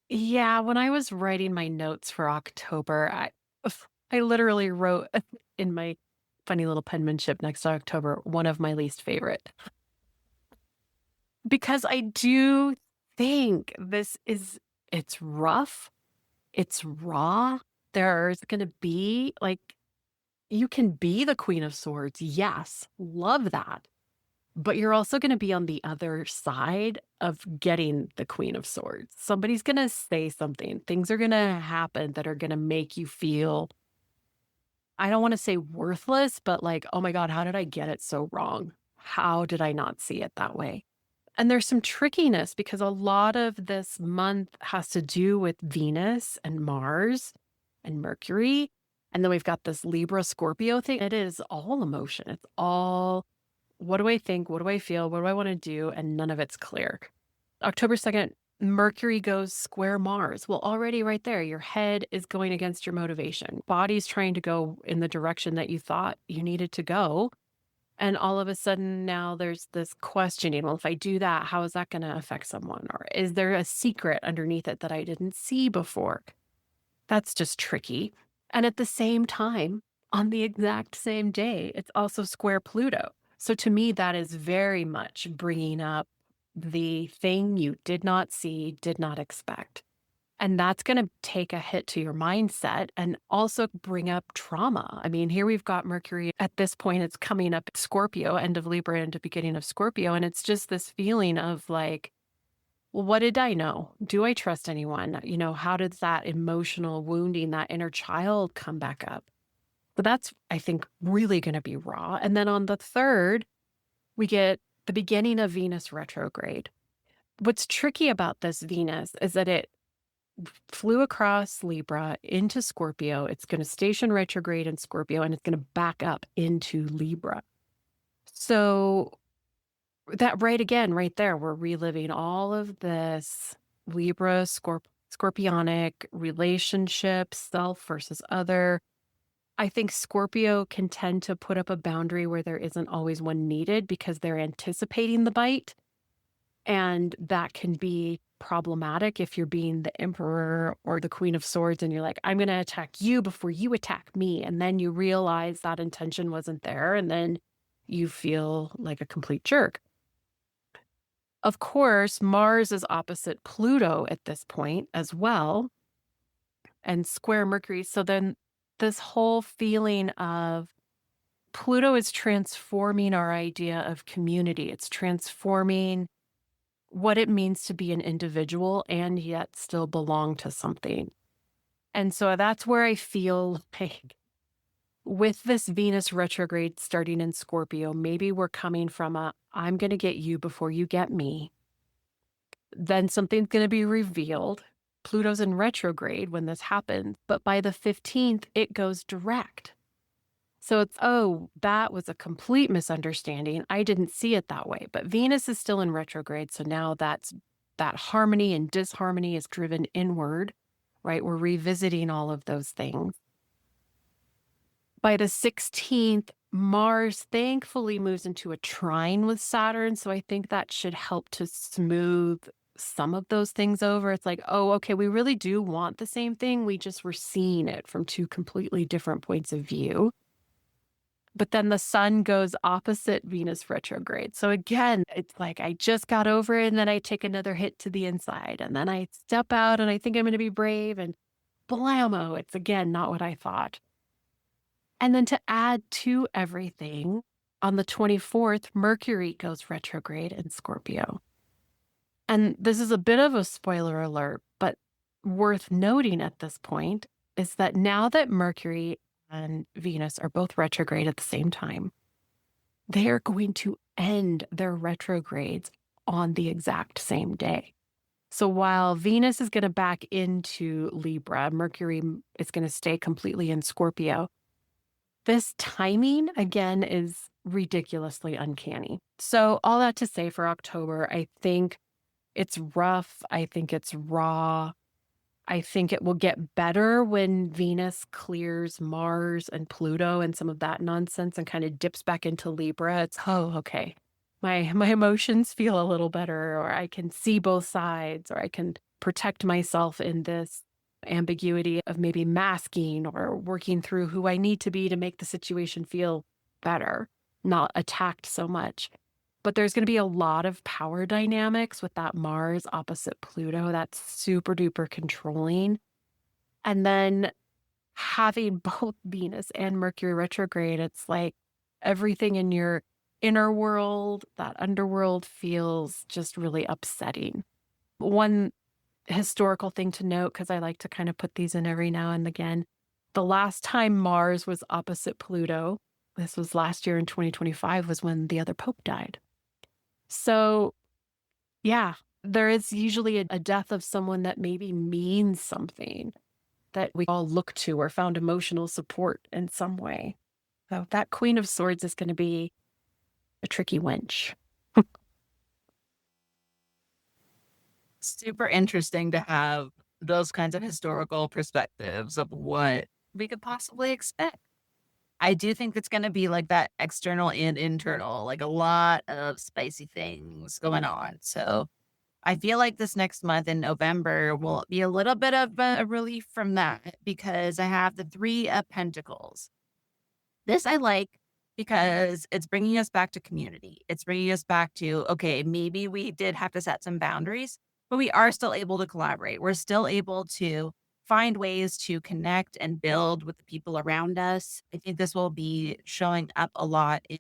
Yeah, when I was writing my notes for October, I literally wrote in my funny little penmanship next to October, one of my least favorite. Because I do think it's rough, it's raw. There's going to be like, you can be the Queen of Swords. Yes, love that. But you're also going to be on the other side of getting the Queen of Swords. Somebody's going to say something. Things are going to happen that are going to make you feel, I don't want to say worthless, but like, oh my God, how did I get it so wrong? How did I not see it that way? And there's some trickiness because a lot of this month has to do with Venus and Mars and Mercury. And then we've got this Libra Scorpio thing. It is all emotion. It's all, what do I think? What do I feel? What do I want to do? And none of it's clear. October 2nd, Mercury goes square Mars. Well, already right there, your head is going against your motivation. Body's trying to go in the direction that you thought you needed to go. And all of a sudden now there's this questioning, well, if I do that, how is that going to affect someone? Or is there a secret underneath it that I didn't see before? That's just tricky. And at the same time, on the exact same day, it's also square Pluto. So to me, that is very much bringing up the thing you did not see, did not expect. And that's going to take a hit to your mindset and also bring up trauma. I mean, here we've got Mercury at this point, it's coming up Scorpio, end of Libra into beginning of Scorpio. And it's just this feeling of like, well, what did I know? Do I trust anyone? How did that emotional wounding, that inner child come back up? So that's, I think, really going to be raw. And then on the 3rd, we get the beginning of Venus retrograde. What's tricky about this Venus is that it flew across Libra into Scorpio. It's going to station retrograde in Scorpio and it's going to back up into Libra. So that right there, we're reliving all of this Libra, Scorpionic relationships, self versus other. I think Scorpio can tend to put up a boundary where there isn't always one needed because they're anticipating the bite. And that can be problematic if you're being the emperor or the queen of swords and you're like, I'm going to attack you before you attack me. And then you realize that intention wasn't there. And then you feel like a complete jerk. Of course, Mars is opposite Pluto at this point as well and square Mercury. So then this whole feeling of Pluto is transforming our idea of community. It's transforming what it means to be an individual and yet still belong to something. And so that's where I feel like with this Venus retrograde starting in Scorpio, maybe we're coming from I'm going to get you before you get me. Then something's going to be revealed. Pluto's in retrograde when this happens, but by the 15th, it goes direct. So it's, oh, that was a complete misunderstanding. I didn't see it that way. But Venus is still in retrograde. So now that harmony and disharmony is driven inward, right? We're revisiting all of those things. By the 16th, Mars thankfully moves into a trine with Saturn. So I think that should help to smooth some of those things over. It's like, oh, okay, we really do want the same thing. We just were seeing it from two completely different points of view. But then the sun goes opposite Venus retrograde. So again, it's like I just got over it and then I take another hit to the inside and then I step out and I think I'm going to be brave and blammo, it's again not what I thought. And then to add to everything, on the 24th, Mercury goes retrograde in Scorpio. And this is a bit of a spoiler alert, but worth noting at this point is that now that Mercury and Venus are both retrograde at the same time, they are going to end their retrogrades on the exact same day. So while Venus is going to back into Libra, Mercury is going to stay completely in Scorpio. This timing, again, is ridiculously uncanny. So all that to say for October, I think it's rough. I think it's raw. I think it will get better when Venus clears Mars and Pluto and some of that nonsense and kind of dips back into Libra. It's, oh, okay. My emotions feel a little better, or I can see both sides, or I can protect myself in this ambiguity of maybe masking or working through who I need to be to make the situation feel better, not attacked so much. But there's going to be a lot of power dynamics with that Mars opposite Pluto. That's super duper controlling. And then having both Venus and Mercury retrograde, it's like everything in your inner world, that underworld feels just really upsetting. One historical thing to note, because I like to kind of put these in every now and again, the last time Mars was opposite Pluto, this was last year in 2025, was when the other Pope died. So, yeah, there is usually a death of someone that maybe means something that we all look to or found emotional support in some way. So that Queen of Swords is going to be a tricky wench. Super interesting to have those kinds of historical perspectives of what we could possibly expect. I do think it's going to be like that external and internal, like a lot of spicy things going on. So I feel like this next month in November will be a little bit of a relief from that because I have the Three of Pentacles. This I like because it's bringing us back to community. It's bringing us back to, okay, maybe we did have to set some boundaries, but we are still able to collaborate. We're still able to find ways to connect and build with the people around us. I think this will be showing up a lot in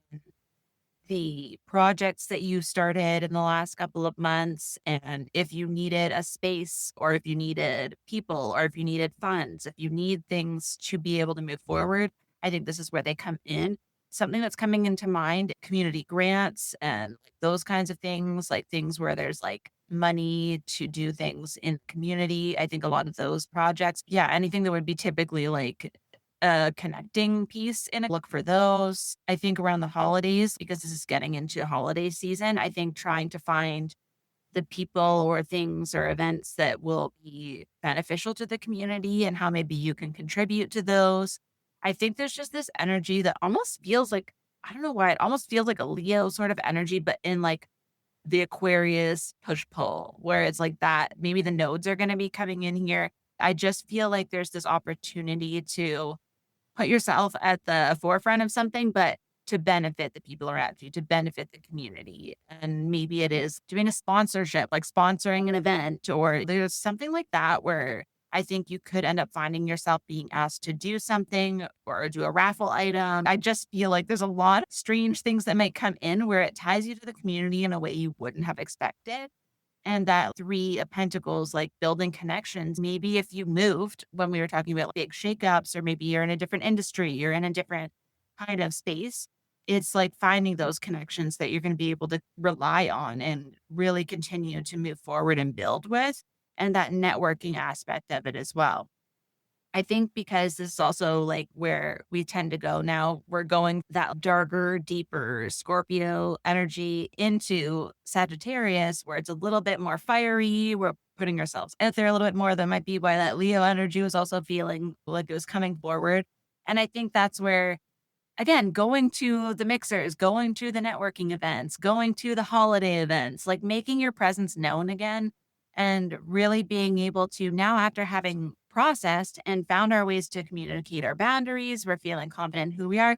the projects that you started in the last couple of months. And if you needed a space, or if you needed people, or if you needed funds, if you need things to be able to move forward, I think this is where they come in. Something that's coming into mind, community grants and like those kinds of things, like things where there's like money to do things in the community. I think a lot of those projects, yeah, anything that would be typically like a connecting piece in it. Look for those. I think around the holidays, because this is getting into holiday season, I think trying to find the people or things or events that will be beneficial to the community and how maybe you can contribute to those. I think there's just this energy that almost feels like, I don't know why, it almost feels like a Leo sort of energy, but in like the Aquarius push pull, where it's like that. Maybe the nodes are going to be coming in here. I just feel like there's this opportunity to put yourself at the forefront of something, but to benefit the people around you, to benefit the community. And maybe it is doing a sponsorship, like sponsoring an event, or there's something like that where I think you could end up finding yourself being asked to do something or do a raffle item. I just feel like there's a lot of strange things that might come in where it ties you to the community in a way you wouldn't have expected. And that three of pentacles, like building connections. Maybe if you moved, when we were talking about big shakeups, or maybe you're in a different industry, you're in a different kind of space, it's like finding those connections that you're going to be able to rely on and really continue to move forward and build with, and that networking aspect of it as well. I think because this is also like where we tend to go now, we're going that darker, deeper Scorpio energy into Sagittarius, where it's a little bit more fiery. We're putting ourselves out there a little bit more. That might be why that Leo energy was also feeling like it was coming forward. And I think that's where, again, going to the mixers, going to the networking events, going to the holiday events, like making your presence known again, and really being able to now, after having processed and found our ways to communicate our boundaries, we're feeling confident in who we are.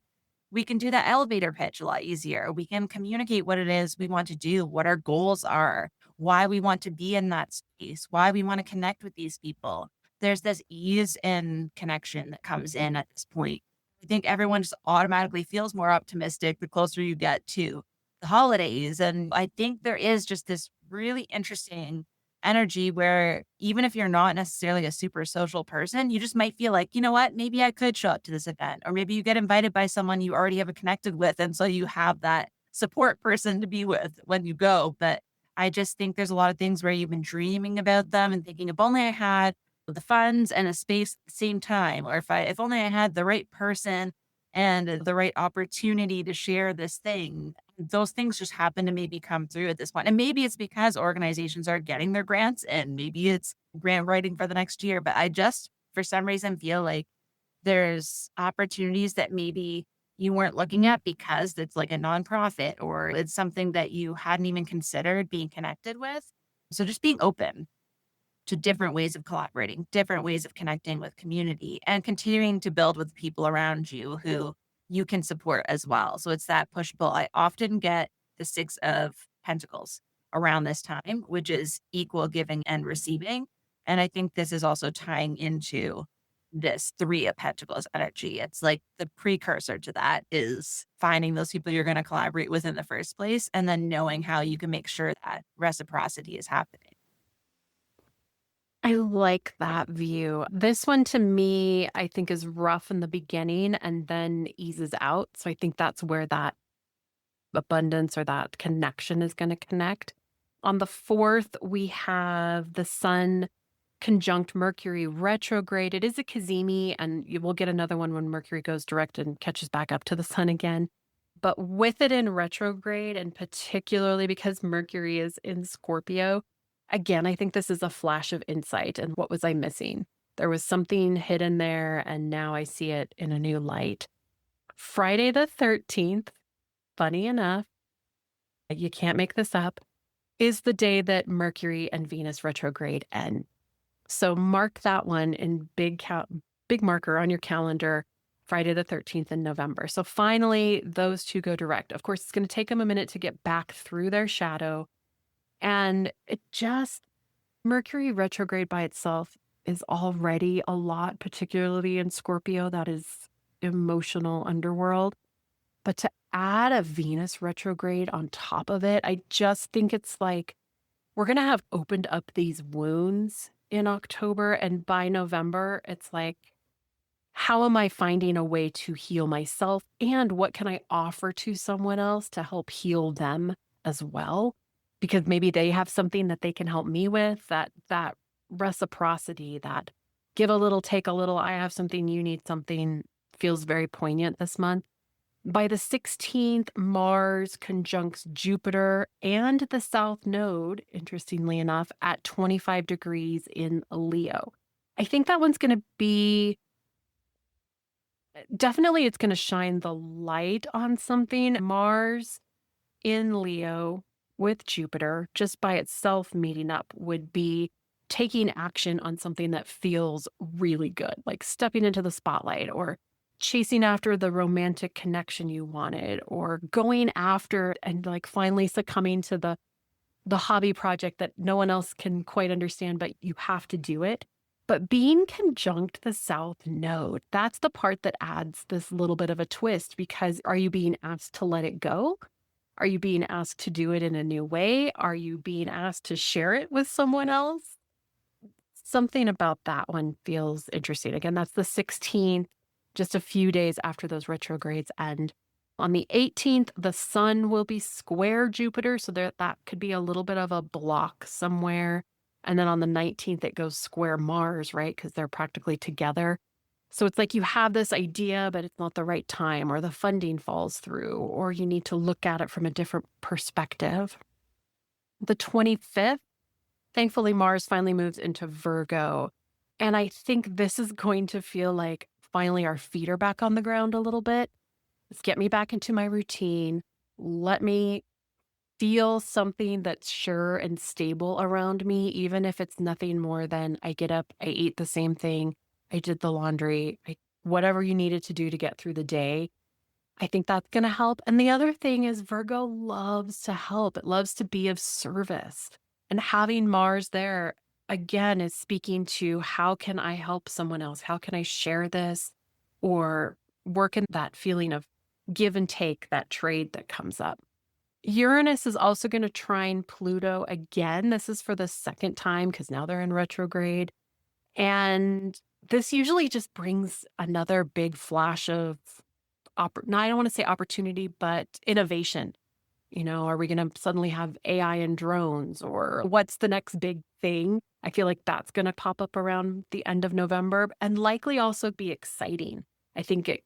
We can do that elevator pitch a lot easier. We can communicate what it is we want to do, what our goals are, why we want to be in that space, why we want to connect with these people. There's this ease and connection that comes in at this point. I think everyone just automatically feels more optimistic the closer you get to the holidays. And I think there is just this really interesting energy where even if you're not necessarily a super social person, you just might feel like, you know what, maybe I could show up to this event. Or maybe you get invited by someone you already have a connected with. And so you have that support person to be with when you go. But I just think there's a lot of things where you've been dreaming about them and thinking, if only I had the funds and a space at the same time, or if only I had the right person and the right opportunity to share this thing. Those things just happen to maybe come through at this point. And maybe it's because organizations are getting their grants, and maybe it's grant writing for the next year. But I just, for some reason, feel like there's opportunities that maybe you weren't looking at because it's like a nonprofit, or it's something that you hadn't even considered being connected with. So just being open to different ways of collaborating, different ways of connecting with community, and continuing to build with people around you who you can support as well. So it's that push pull. I often get the Six of Pentacles around this time, which is equal giving and receiving. And I think this is also tying into this Three of Pentacles energy. It's like the precursor to that is finding those people you're going to collaborate with in the first place, and then knowing how you can make sure that reciprocity is happening. I like that view. This one to me, I think is rough in the beginning and then eases out. So I think that's where that abundance or that connection is going to connect. On the 4th, we have the sun conjunct Mercury retrograde. It is a Kazemi, and you will get another one when Mercury goes direct and catches back up to the sun again. But with it in retrograde, and particularly because Mercury is in Scorpio, again, I think this is a flash of insight. And what was I missing? There was something hidden there, and now I see it in a new light. Friday the 13th, funny enough, you can't make this up, is the day that Mercury and Venus retrograde end. So mark that one in big marker on your calendar, Friday the 13th in November. So finally, those two go direct. Of course, it's going to take them a minute to get back through their shadow. And it just, Mercury retrograde by itself is already a lot, particularly in Scorpio. That is emotional underworld. But to add a Venus retrograde on top of it, I just think it's like we're going to have opened up these wounds in October. And by November, it's like, how am I finding a way to heal myself? And what can I offer to someone else to help heal them as well? Because maybe they have something that they can help me with, that reciprocity, that give a little, take a little, I have something, you need something, feels very poignant this month. By the 16th, Mars conjuncts Jupiter and the South Node, interestingly enough, at 25 degrees in Leo. I think that one's going to be definitely, it's going to shine the light on something. Mars in Leo with Jupiter, just by itself meeting up, would be taking action on something that feels really good, like stepping into the spotlight or chasing after the romantic connection you wanted, or going after and like finally succumbing to the hobby project that no one else can quite understand, but you have to do it. But being conjunct the South Node, that's the part that adds this little bit of a twist, because are you being asked to let it go? Are you being asked to do it in a new way? Are you being asked to share it with someone else? Something about that one feels interesting. Again, that's the 16th, just a few days after those retrogrades end. On the 18th, the sun will be square Jupiter, so that could be a little bit of a block somewhere. And then on the 19th, it goes square Mars, right? Because they're practically together. So it's like you have this idea, but it's not the right time, or the funding falls through, or you need to look at it from a different perspective. The 25th, thankfully, Mars finally moves into Virgo. And I think this is going to feel like finally our feet are back on the ground a little bit. Let's get me back into my routine. Let me feel something that's sure and stable around me, even if it's nothing more than I get up, I ate the same thing, I did the laundry, whatever you needed to do to get through the day. I think that's going to help. And the other thing is Virgo loves to help. It loves to be of service. And having Mars there, again, is speaking to how can I help someone else? How can I share this or work in that feeling of give and take, that trade that comes up. Uranus is also going to trine Pluto again. This is for the second time because now they're in retrograde. And this usually just brings another big flash of, I don't want to say opportunity, but innovation. Are we going to suddenly have AI and drones, or what's the next big thing? I feel like that's going to pop up around the end of November and likely also be exciting. I think it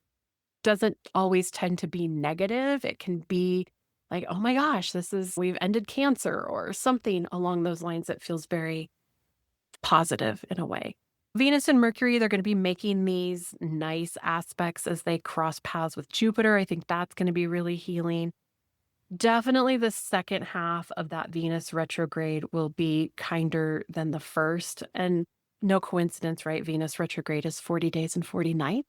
doesn't always tend to be negative. It can be like, oh my gosh, we've ended cancer or something along those lines that feels very positive in a way. Venus and Mercury, they're going to be making these nice aspects as they cross paths with Jupiter. I think that's going to be really healing. Definitely the second half of that Venus retrograde will be kinder than the first. And no coincidence, right? Venus retrograde is 40 days and 40 nights.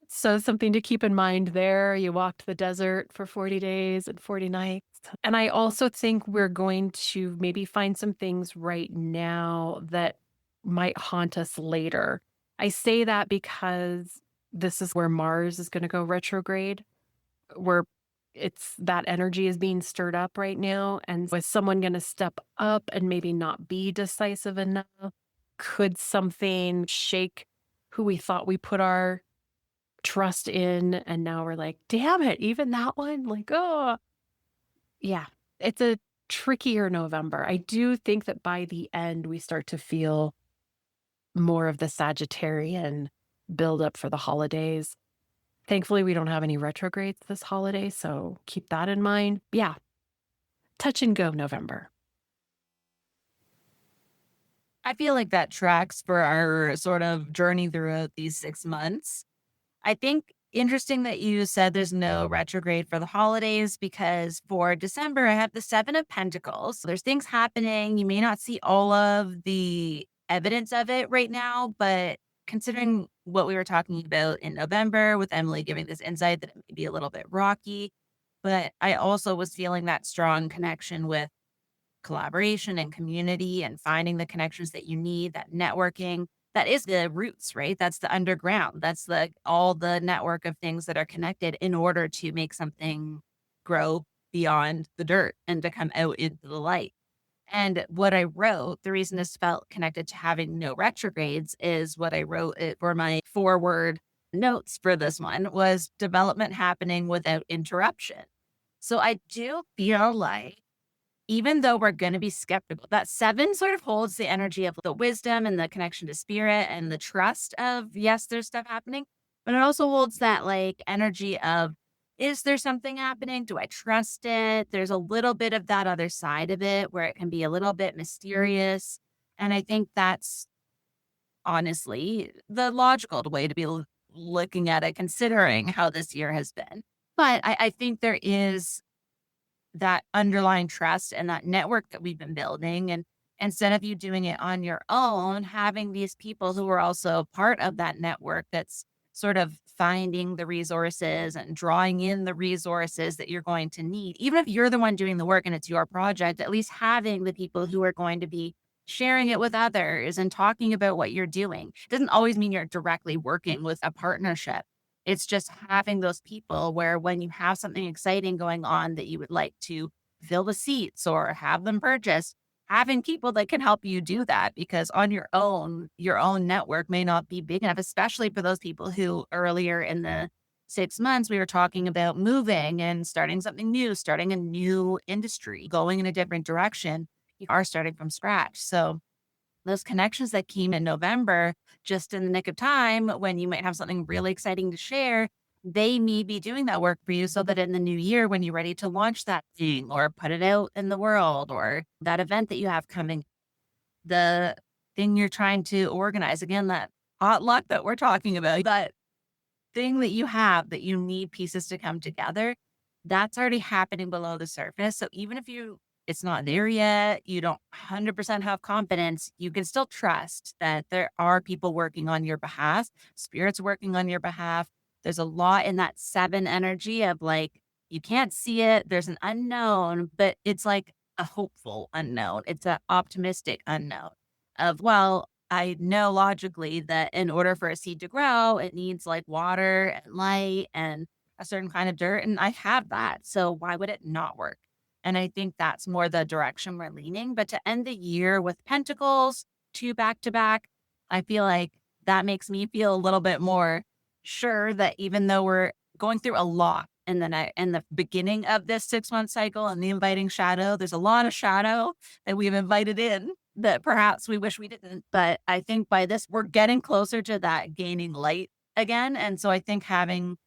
So something to keep in mind there. You walked the desert for 40 days and 40 nights. And I also think we're going to maybe find some things right now that might haunt us later. I say that because this is where Mars is going to go retrograde, where that energy is being stirred up right now. And was someone going to step up and maybe not be decisive enough? Could something shake who we thought we put our trust in, and now we're like, damn it, even that one? Like, oh, yeah, it's a trickier November. I do think that by the end, we start to feel more of the Sagittarian build up for the holidays. Thankfully, we don't have any retrogrades this holiday, so keep that in mind. Yeah, touch and go November. I feel like that tracks for our sort of journey throughout these 6 months. I think interesting that you said there's no retrograde for the holidays, because for December, I have the Seven of Pentacles. There's things happening. You may not see all of the evidence of it right now, but considering what we were talking about in November with Emily giving this insight that it may be a little bit rocky, but I also was feeling that strong connection with collaboration and community and finding the connections that you need, that networking. That is the roots, right? That's the underground. That's the all the network of things that are connected in order to make something grow beyond the dirt and to come out into the light. And what I wrote, the reason this felt connected to having no retrogrades is what I wrote it for my forward notes for this one was development happening without interruption. So I do feel like even though we're going to be skeptical, that seven sort of holds the energy of the wisdom and the connection to spirit and the trust of, yes, there's stuff happening, but it also holds that like energy of, is there something happening? Do I trust it? There's a little bit of that other side of it where it can be a little bit mysterious. And I think that's honestly the logical way to be looking at it, considering how this year has been. But I think there is that underlying trust and that network that we've been building. And instead of you doing it on your own, having these people who are also part of that network that's sort of finding the resources and drawing in the resources that you're going to need. Even if you're the one doing the work and it's your project, at least having the people who are going to be sharing it with others and talking about what you're doing. Doesn't always mean you're directly working with a partnership. It's just having those people where when you have something exciting going on that you would like to fill the seats or have them purchased, having people that can help you do that because on your own network may not be big enough, especially for those people who earlier in the 6 months, we were talking about moving and starting something new, starting a new industry, going in a different direction. You are starting from scratch. So those connections that came in November, just in the nick of time when you might have something really exciting to share, they may be doing that work for you so that in the new year, when you're ready to launch that thing or put it out in the world or that event that you have coming, the thing you're trying to organize, again, that hot luck that we're talking about, that thing that you have that you need pieces to come together, that's already happening below the surface. So even if it's not there yet, you don't 100% have confidence, you can still trust that there are people working on your behalf, spirits working on your behalf. There's a lot in that seven energy of like, you can't see it, there's an unknown, but it's like a hopeful unknown. It's an optimistic unknown of, well, I know logically that in order for a seed to grow, it needs like water and light and a certain kind of dirt. And I have that. So why would it not work? And I think that's more the direction we're leaning. But to end the year with pentacles, two back to back, I feel like that makes me feel a little bit more sure that even though we're going through a lot in the beginning of this 6 month cycle and the inviting shadow, there's a lot of shadow that we've invited in that perhaps we wish we didn't. But I think by this, we're getting closer to that gaining light again. And so I think having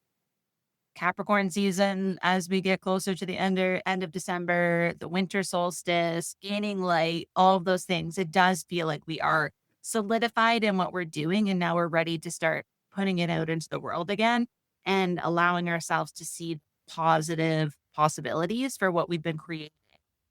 Capricorn season as we get closer to the end of December, the winter solstice, gaining light, all of those things, it does feel like we are solidified in what we're doing. And now we're ready to start putting it out into the world again and allowing ourselves to see positive possibilities for what we've been creating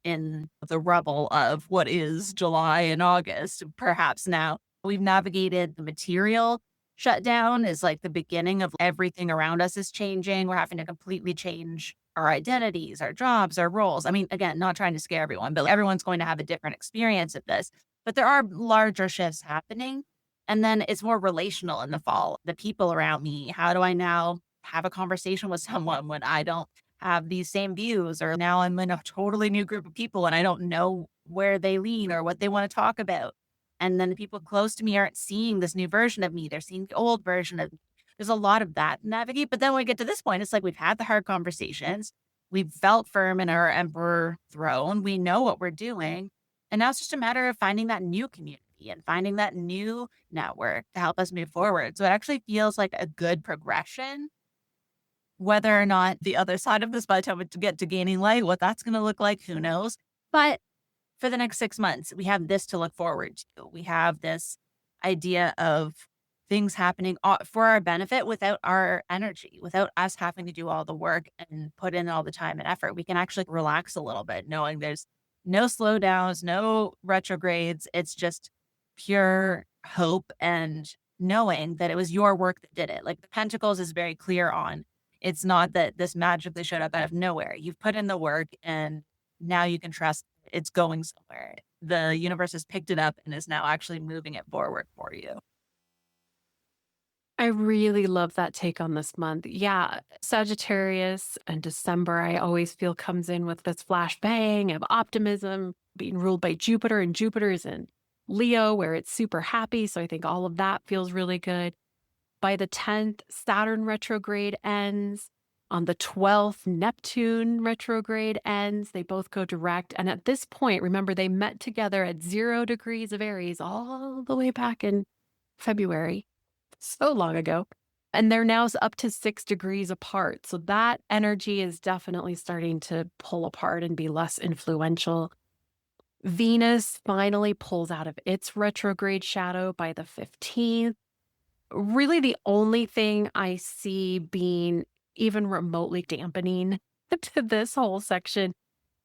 in the rubble of what is July and August. Perhaps now we've navigated the material shutdown is like the beginning of everything around us is changing. We're having to completely change our identities, our jobs, our roles. I mean, again, not trying to scare everyone, but everyone's going to have a different experience of this. But there are larger shifts happening. And then it's more relational in the fall. The people around me, how do I now have a conversation with someone when I don't have these same views? Or now I'm in a totally new group of people and I don't know where they lean or what they want to talk about. And then the people close to me aren't seeing this new version of me. They're seeing the old version of me. There's a lot of that to navigate. But then when we get to this point, it's like we've had the hard conversations. We've felt firm in our emperor throne. We know what we're doing. And now it's just a matter of finding that new community and finding that new network to help us move forward. So it actually feels like a good progression. Whether or not the other side of this, by the time we get to gaining light, what that's going to look like, who knows? But for the next 6 months, we have this to look forward to. We have this idea of things happening for our benefit without our energy, without us having to do all the work and put in all the time and effort. We can actually relax a little bit, knowing there's no slowdowns, no retrogrades. It's just pure hope and knowing that it was your work that did it. Like the Pentacles is very clear on. It's not that this magically showed up out of nowhere. You've put in the work and now you can trust it's going somewhere. The universe has picked it up and is now actually moving it forward for you. I really love that take on this month. Yeah, Sagittarius and December, I always feel comes in with this flashbang of optimism, being ruled by Jupiter, and Jupiter is in Leo, where it's super happy. So I think all of that feels really good. By the 10th, Saturn retrograde ends. On the 12th, Neptune retrograde ends. They both go direct. And at this point, remember, they met together at 0 degrees of Aries all the way back in February, so long ago. And they're now up to 6 degrees apart. So that energy is definitely starting to pull apart and be less influential. Venus finally pulls out of its retrograde shadow by the 15th. Really, the only thing I see being even remotely dampening to this whole section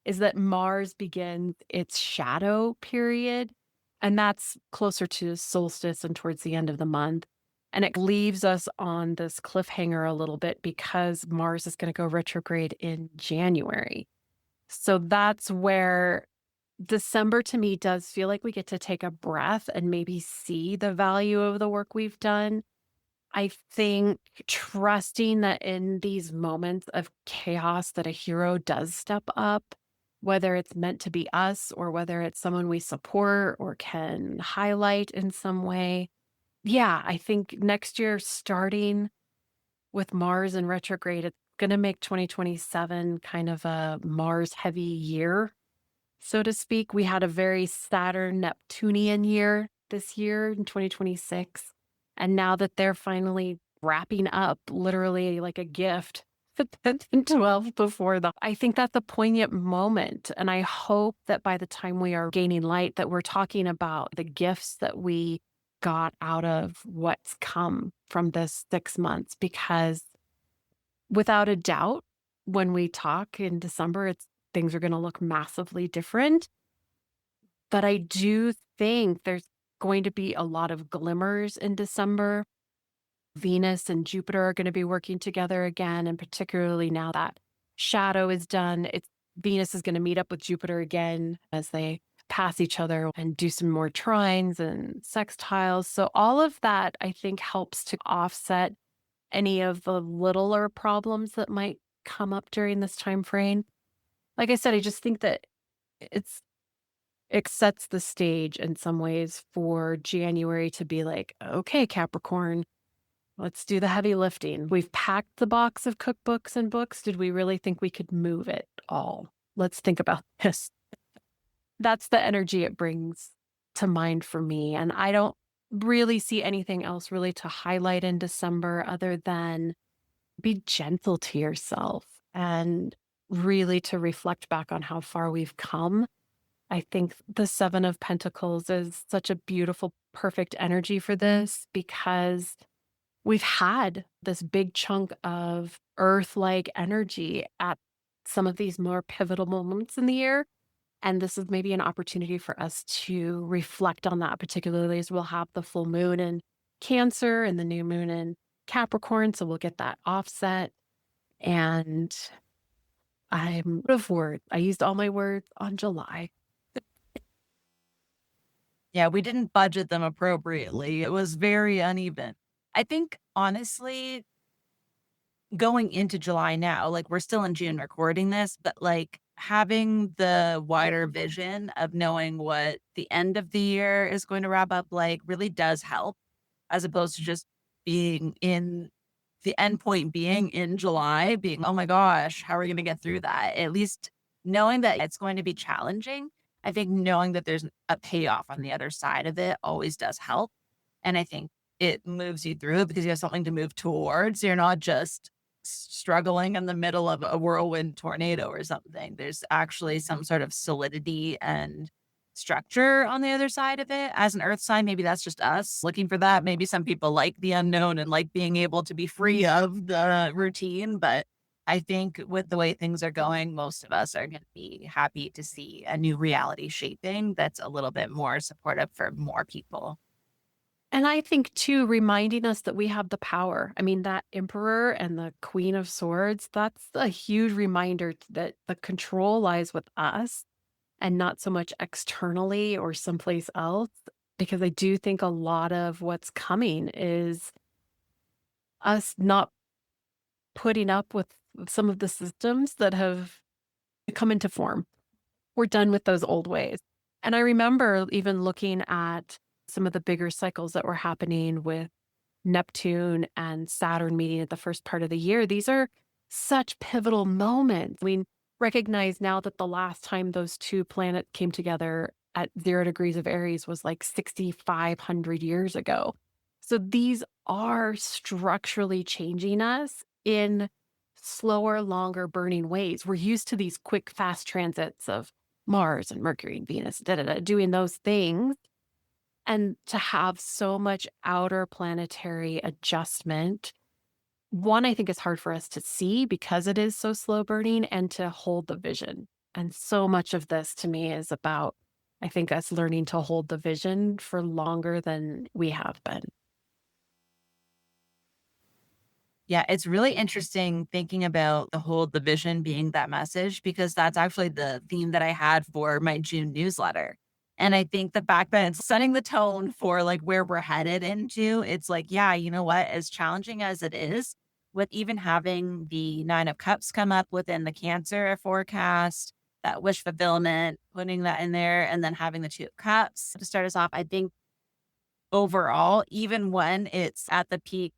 is that Mars begins its shadow period, and that's closer to solstice and towards the end of the month. And it leaves us on this cliffhanger a little bit because Mars is going to go retrograde in January. So that's where December to me does feel like we get to take a breath and maybe see the value of the work we've done. I think trusting that in these moments of chaos that a hero does step up, whether it's meant to be us or whether it's someone we support or can highlight in some way. Yeah, I think next year, starting with Mars in retrograde, it's going to make 2027 kind of a Mars heavy year, so to speak. We had a very Saturn Neptunian year this year in 2026. And now that they're finally wrapping up, literally like a gift, the 10th and 12th before the, I think that's a poignant moment. And I hope that by the time we are gaining light, that we're talking about the gifts that we got out of what's come from this 6 months, because without a doubt, when we talk in December, things are going to look massively different. But I do think there's going to be a lot of glimmers in December. Venus and Jupiter are going to be working together again, and particularly now that shadow is done, Venus is going to meet up with Jupiter again as they pass each other and do some more trines and sextiles. So all of that, I think, helps to offset any of the littler problems that might come up during this time frame. Like I said, I just think that it's it sets the stage in some ways for January to be like, okay, Capricorn, let's do the heavy lifting. We've packed the box of cookbooks and books. Did we really think we could move it all? Let's think about this. That's the energy it brings to mind for me. And I don't really see anything else really to highlight in December other than be gentle to yourself and really to reflect back on how far we've come. I think the Seven of Pentacles is such a beautiful, perfect energy for this because we've had this big chunk of earth-like energy at some of these more pivotal moments in the year. And this is maybe an opportunity for us to reflect on that, particularly as we'll have the full moon in Cancer and the new moon in Capricorn. So we'll get that offset. And I'm out of words. I used all my words on July. Yeah, we didn't budget them appropriately. It was very uneven. I think, honestly, going into July now, like we're still in June recording this, but like having the wider vision of knowing what the end of the year is going to wrap up like really does help, as opposed to just being in the end point being in July, being, oh my gosh, how are we going to get through that? At least knowing that it's going to be challenging. I think knowing that there's a payoff on the other side of it always does help. And I think it moves you through because you have something to move towards. You're not just struggling in the middle of a whirlwind tornado or something. There's actually some sort of solidity and structure on the other side of it. As an earth sign, maybe that's just us looking for that. Maybe some people like the unknown and like being able to be free of the routine. But I think with the way things are going, most of us are going to be happy to see a new reality shaping that's a little bit more supportive for more people. And I think, too, reminding us that we have the power. I mean, that Emperor and the Queen of Swords, that's a huge reminder that the control lies with us. and not so much externally or someplace else. Because I do think a lot of what's coming is us not putting up with some of the systems that have come into form. We're done with those old ways. And I remember even looking at some of the bigger cycles that were happening with Neptune and Saturn meeting at the first part of the year. These are such pivotal moments. We recognize now that the last time those two planets came together at 0 degrees of Aries was like 6,500 years ago. So these are structurally changing us in slower, longer burning ways. We're used to these quick, fast transits of Mars and Mercury and Venus, doing those things. And to have so much outer planetary adjustment, one, I think is hard for us to see because it is so slow burning and to hold the vision. And so much of this to me is about, I think, us learning to hold the vision for longer than we have been. Yeah, it's really interesting thinking about the whole division being that message because that's actually the theme that I had for my June newsletter. And I think the fact that it's setting the tone for like where we're headed into, it's like, yeah, you know what? As challenging as it is, with even having the Nine of Cups come up within the Cancer forecast, that wish fulfillment, putting that in there, and then having the Two of Cups to start us off, I think overall, even when it's at the peak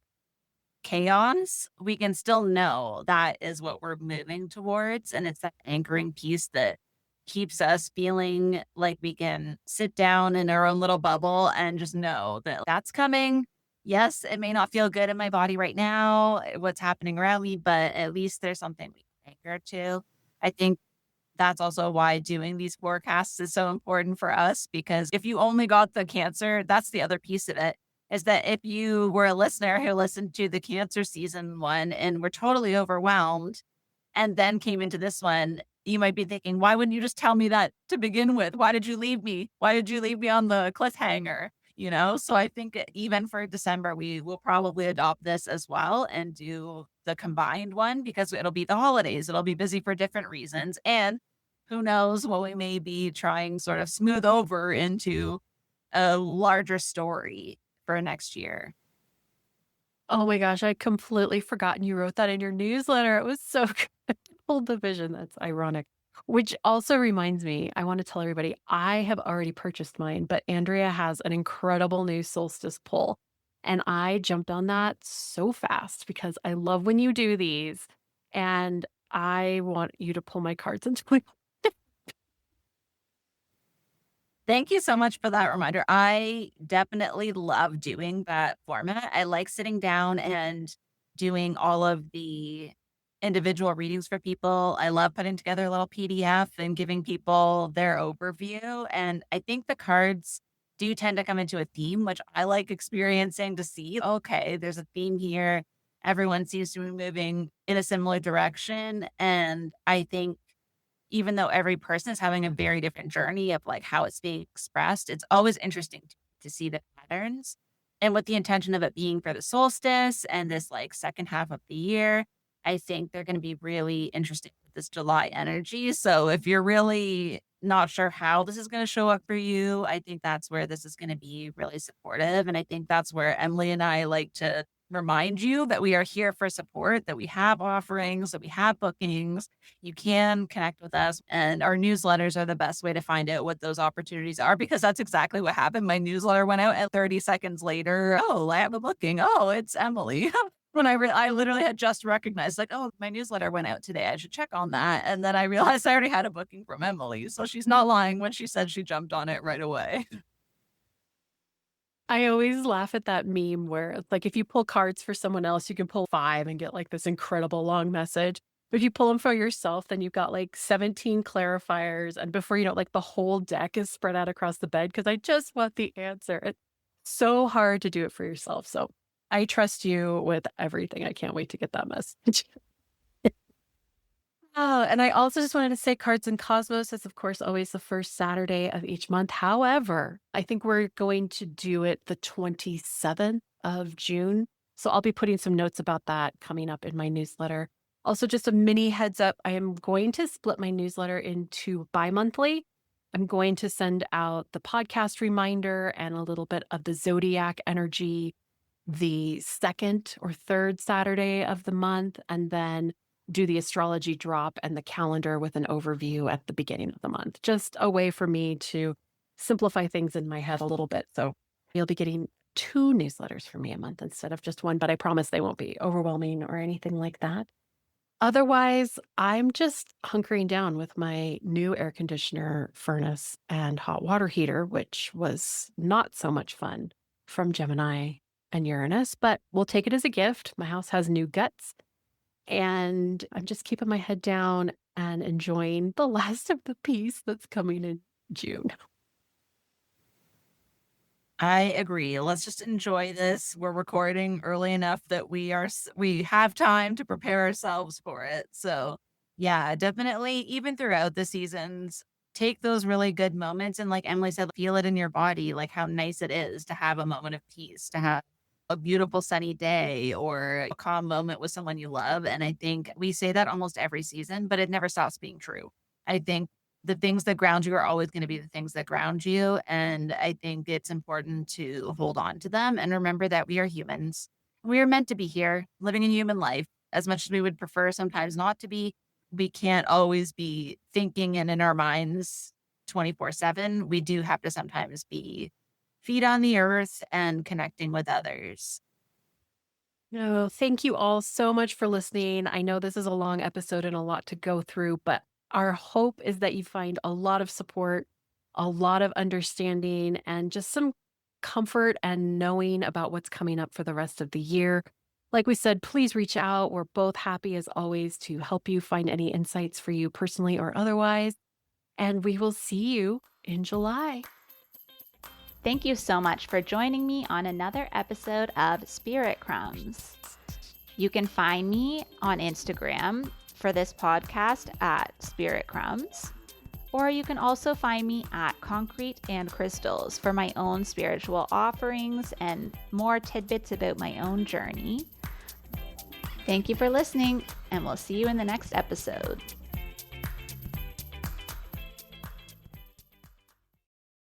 chaos, we can still know that is what we're moving towards. And it's that anchoring piece that keeps us feeling like we can sit down in our own little bubble and just know that that's coming. Yes, it may not feel good in my body right now, what's happening around me, but at least there's something we can anchor to. I think that's also why doing these forecasts is so important for us because if you only got the Cancer, that's the other piece of it is that if you were a listener who listened to the Cancer season one and were totally overwhelmed and then came into this one, you might be thinking, why wouldn't you just tell me that to begin with? Why did you leave me? Why did you leave me on the cliffhanger? You know, so I think even for December, we will probably adopt this as well and do the combined one because it'll be the holidays. It'll be busy for different reasons. And who knows what we may be trying sort of smooth over into a larger story for next year. Oh my gosh, I completely forgotten you wrote that in your newsletter. It was so good. Hold the vision. That's ironic. Which also reminds me, I want to tell everybody I have already purchased mine, but Andrea has an incredible new solstice pull. And I jumped on that so fast because I love when you do these. And I want you to pull my cards into my. Thank you so much for that reminder. I definitely love doing that format. I like sitting down and doing all of the individual readings for people. I love putting together a little PDF and giving people their overview. And I think the cards do tend to come into a theme, which I like experiencing to see, okay, there's a theme here. Everyone seems to be moving in a similar direction. And I think even though every person is having a very different journey of like how it's being expressed, it's always interesting to see the patterns. And with the intention of it being for the solstice and this like second half of the year, I think they're going to be really interesting with this July energy. So if you're really not sure how this is going to show up for you, I think that's where this is going to be really supportive. And I think that's where Emily and I like to remind you that we are here for support, that we have offerings, that we have bookings. You can connect with us, and our newsletters are the best way to find out what those opportunities are because that's exactly what happened. My newsletter went out and 30 seconds later, oh, I have a booking. Oh, it's Emily. When I literally had just recognized like, oh, my newsletter went out today. I should check on that. And then I realized I already had a booking from Emily. So she's not lying when she said she jumped on it right away. I always laugh at that meme where it's like if you pull cards for someone else, you can pull five and get like this incredible long message. But if you pull them for yourself, then you've got like 17 clarifiers. And before you know, like the whole deck is spread out across the bed because I just want the answer. It's so hard to do it for yourself. So I trust you with everything. I can't wait to get that message. Oh, and I also just wanted to say Cards and Cosmos is, of course, always the first Saturday of each month. However, I think we're going to do it the 27th of June. So I'll be putting some notes about that coming up in my newsletter. Also, just a mini heads up, I am going to split my newsletter into bi-monthly. I'm going to send out the podcast reminder and a little bit of the zodiac energy the second or third Saturday of the month, and then do the astrology drop and the calendar with an overview at the beginning of the month. Just a way for me to simplify things in my head a little bit. So you'll be getting 2 newsletters from me a month instead of just 1, but I promise they won't be overwhelming or anything like that. Otherwise, I'm just hunkering down with my new air conditioner, furnace, and hot water heater, which was not so much fun from Gemini and Uranus, but we'll take it as a gift. My house has new guts, and I'm just keeping my head down and enjoying the last of the piece that's coming in June. I agree. Let's just enjoy this. We're recording early enough that we have time to prepare ourselves for it. So, yeah, definitely even throughout the seasons, take those really good moments and like Emily said, feel it in your body, like how nice it is to have a moment of peace, to have a beautiful sunny day or a calm moment with someone you love. And I think we say that almost every season, but it never stops being true. I think the things that ground you are always going to be the things that ground you. And I think it's important to hold on to them and remember that we are humans. We are meant to be here living a human life as much as we would prefer sometimes not to be. We can't always be thinking and in our minds 24/7. We do have to sometimes be feet on the earth and connecting with others. No, thank you all so much for listening. I know this is a long episode and a lot to go through, but our hope is that you find a lot of support, a lot of understanding, and just some comfort and knowing about what's coming up for the rest of the year. Like we said, please reach out. We're both happy as always to help you find any insights for you personally or otherwise. And we will see you in July. Thank you so much for joining me on another episode of Spirit Crumbs. You can find me on Instagram for this podcast at Spirit Crumbs, or you can also find me at Concrete and Crystals for my own spiritual offerings and more tidbits about my own journey. Thank you for listening, and we'll see you in the next episode.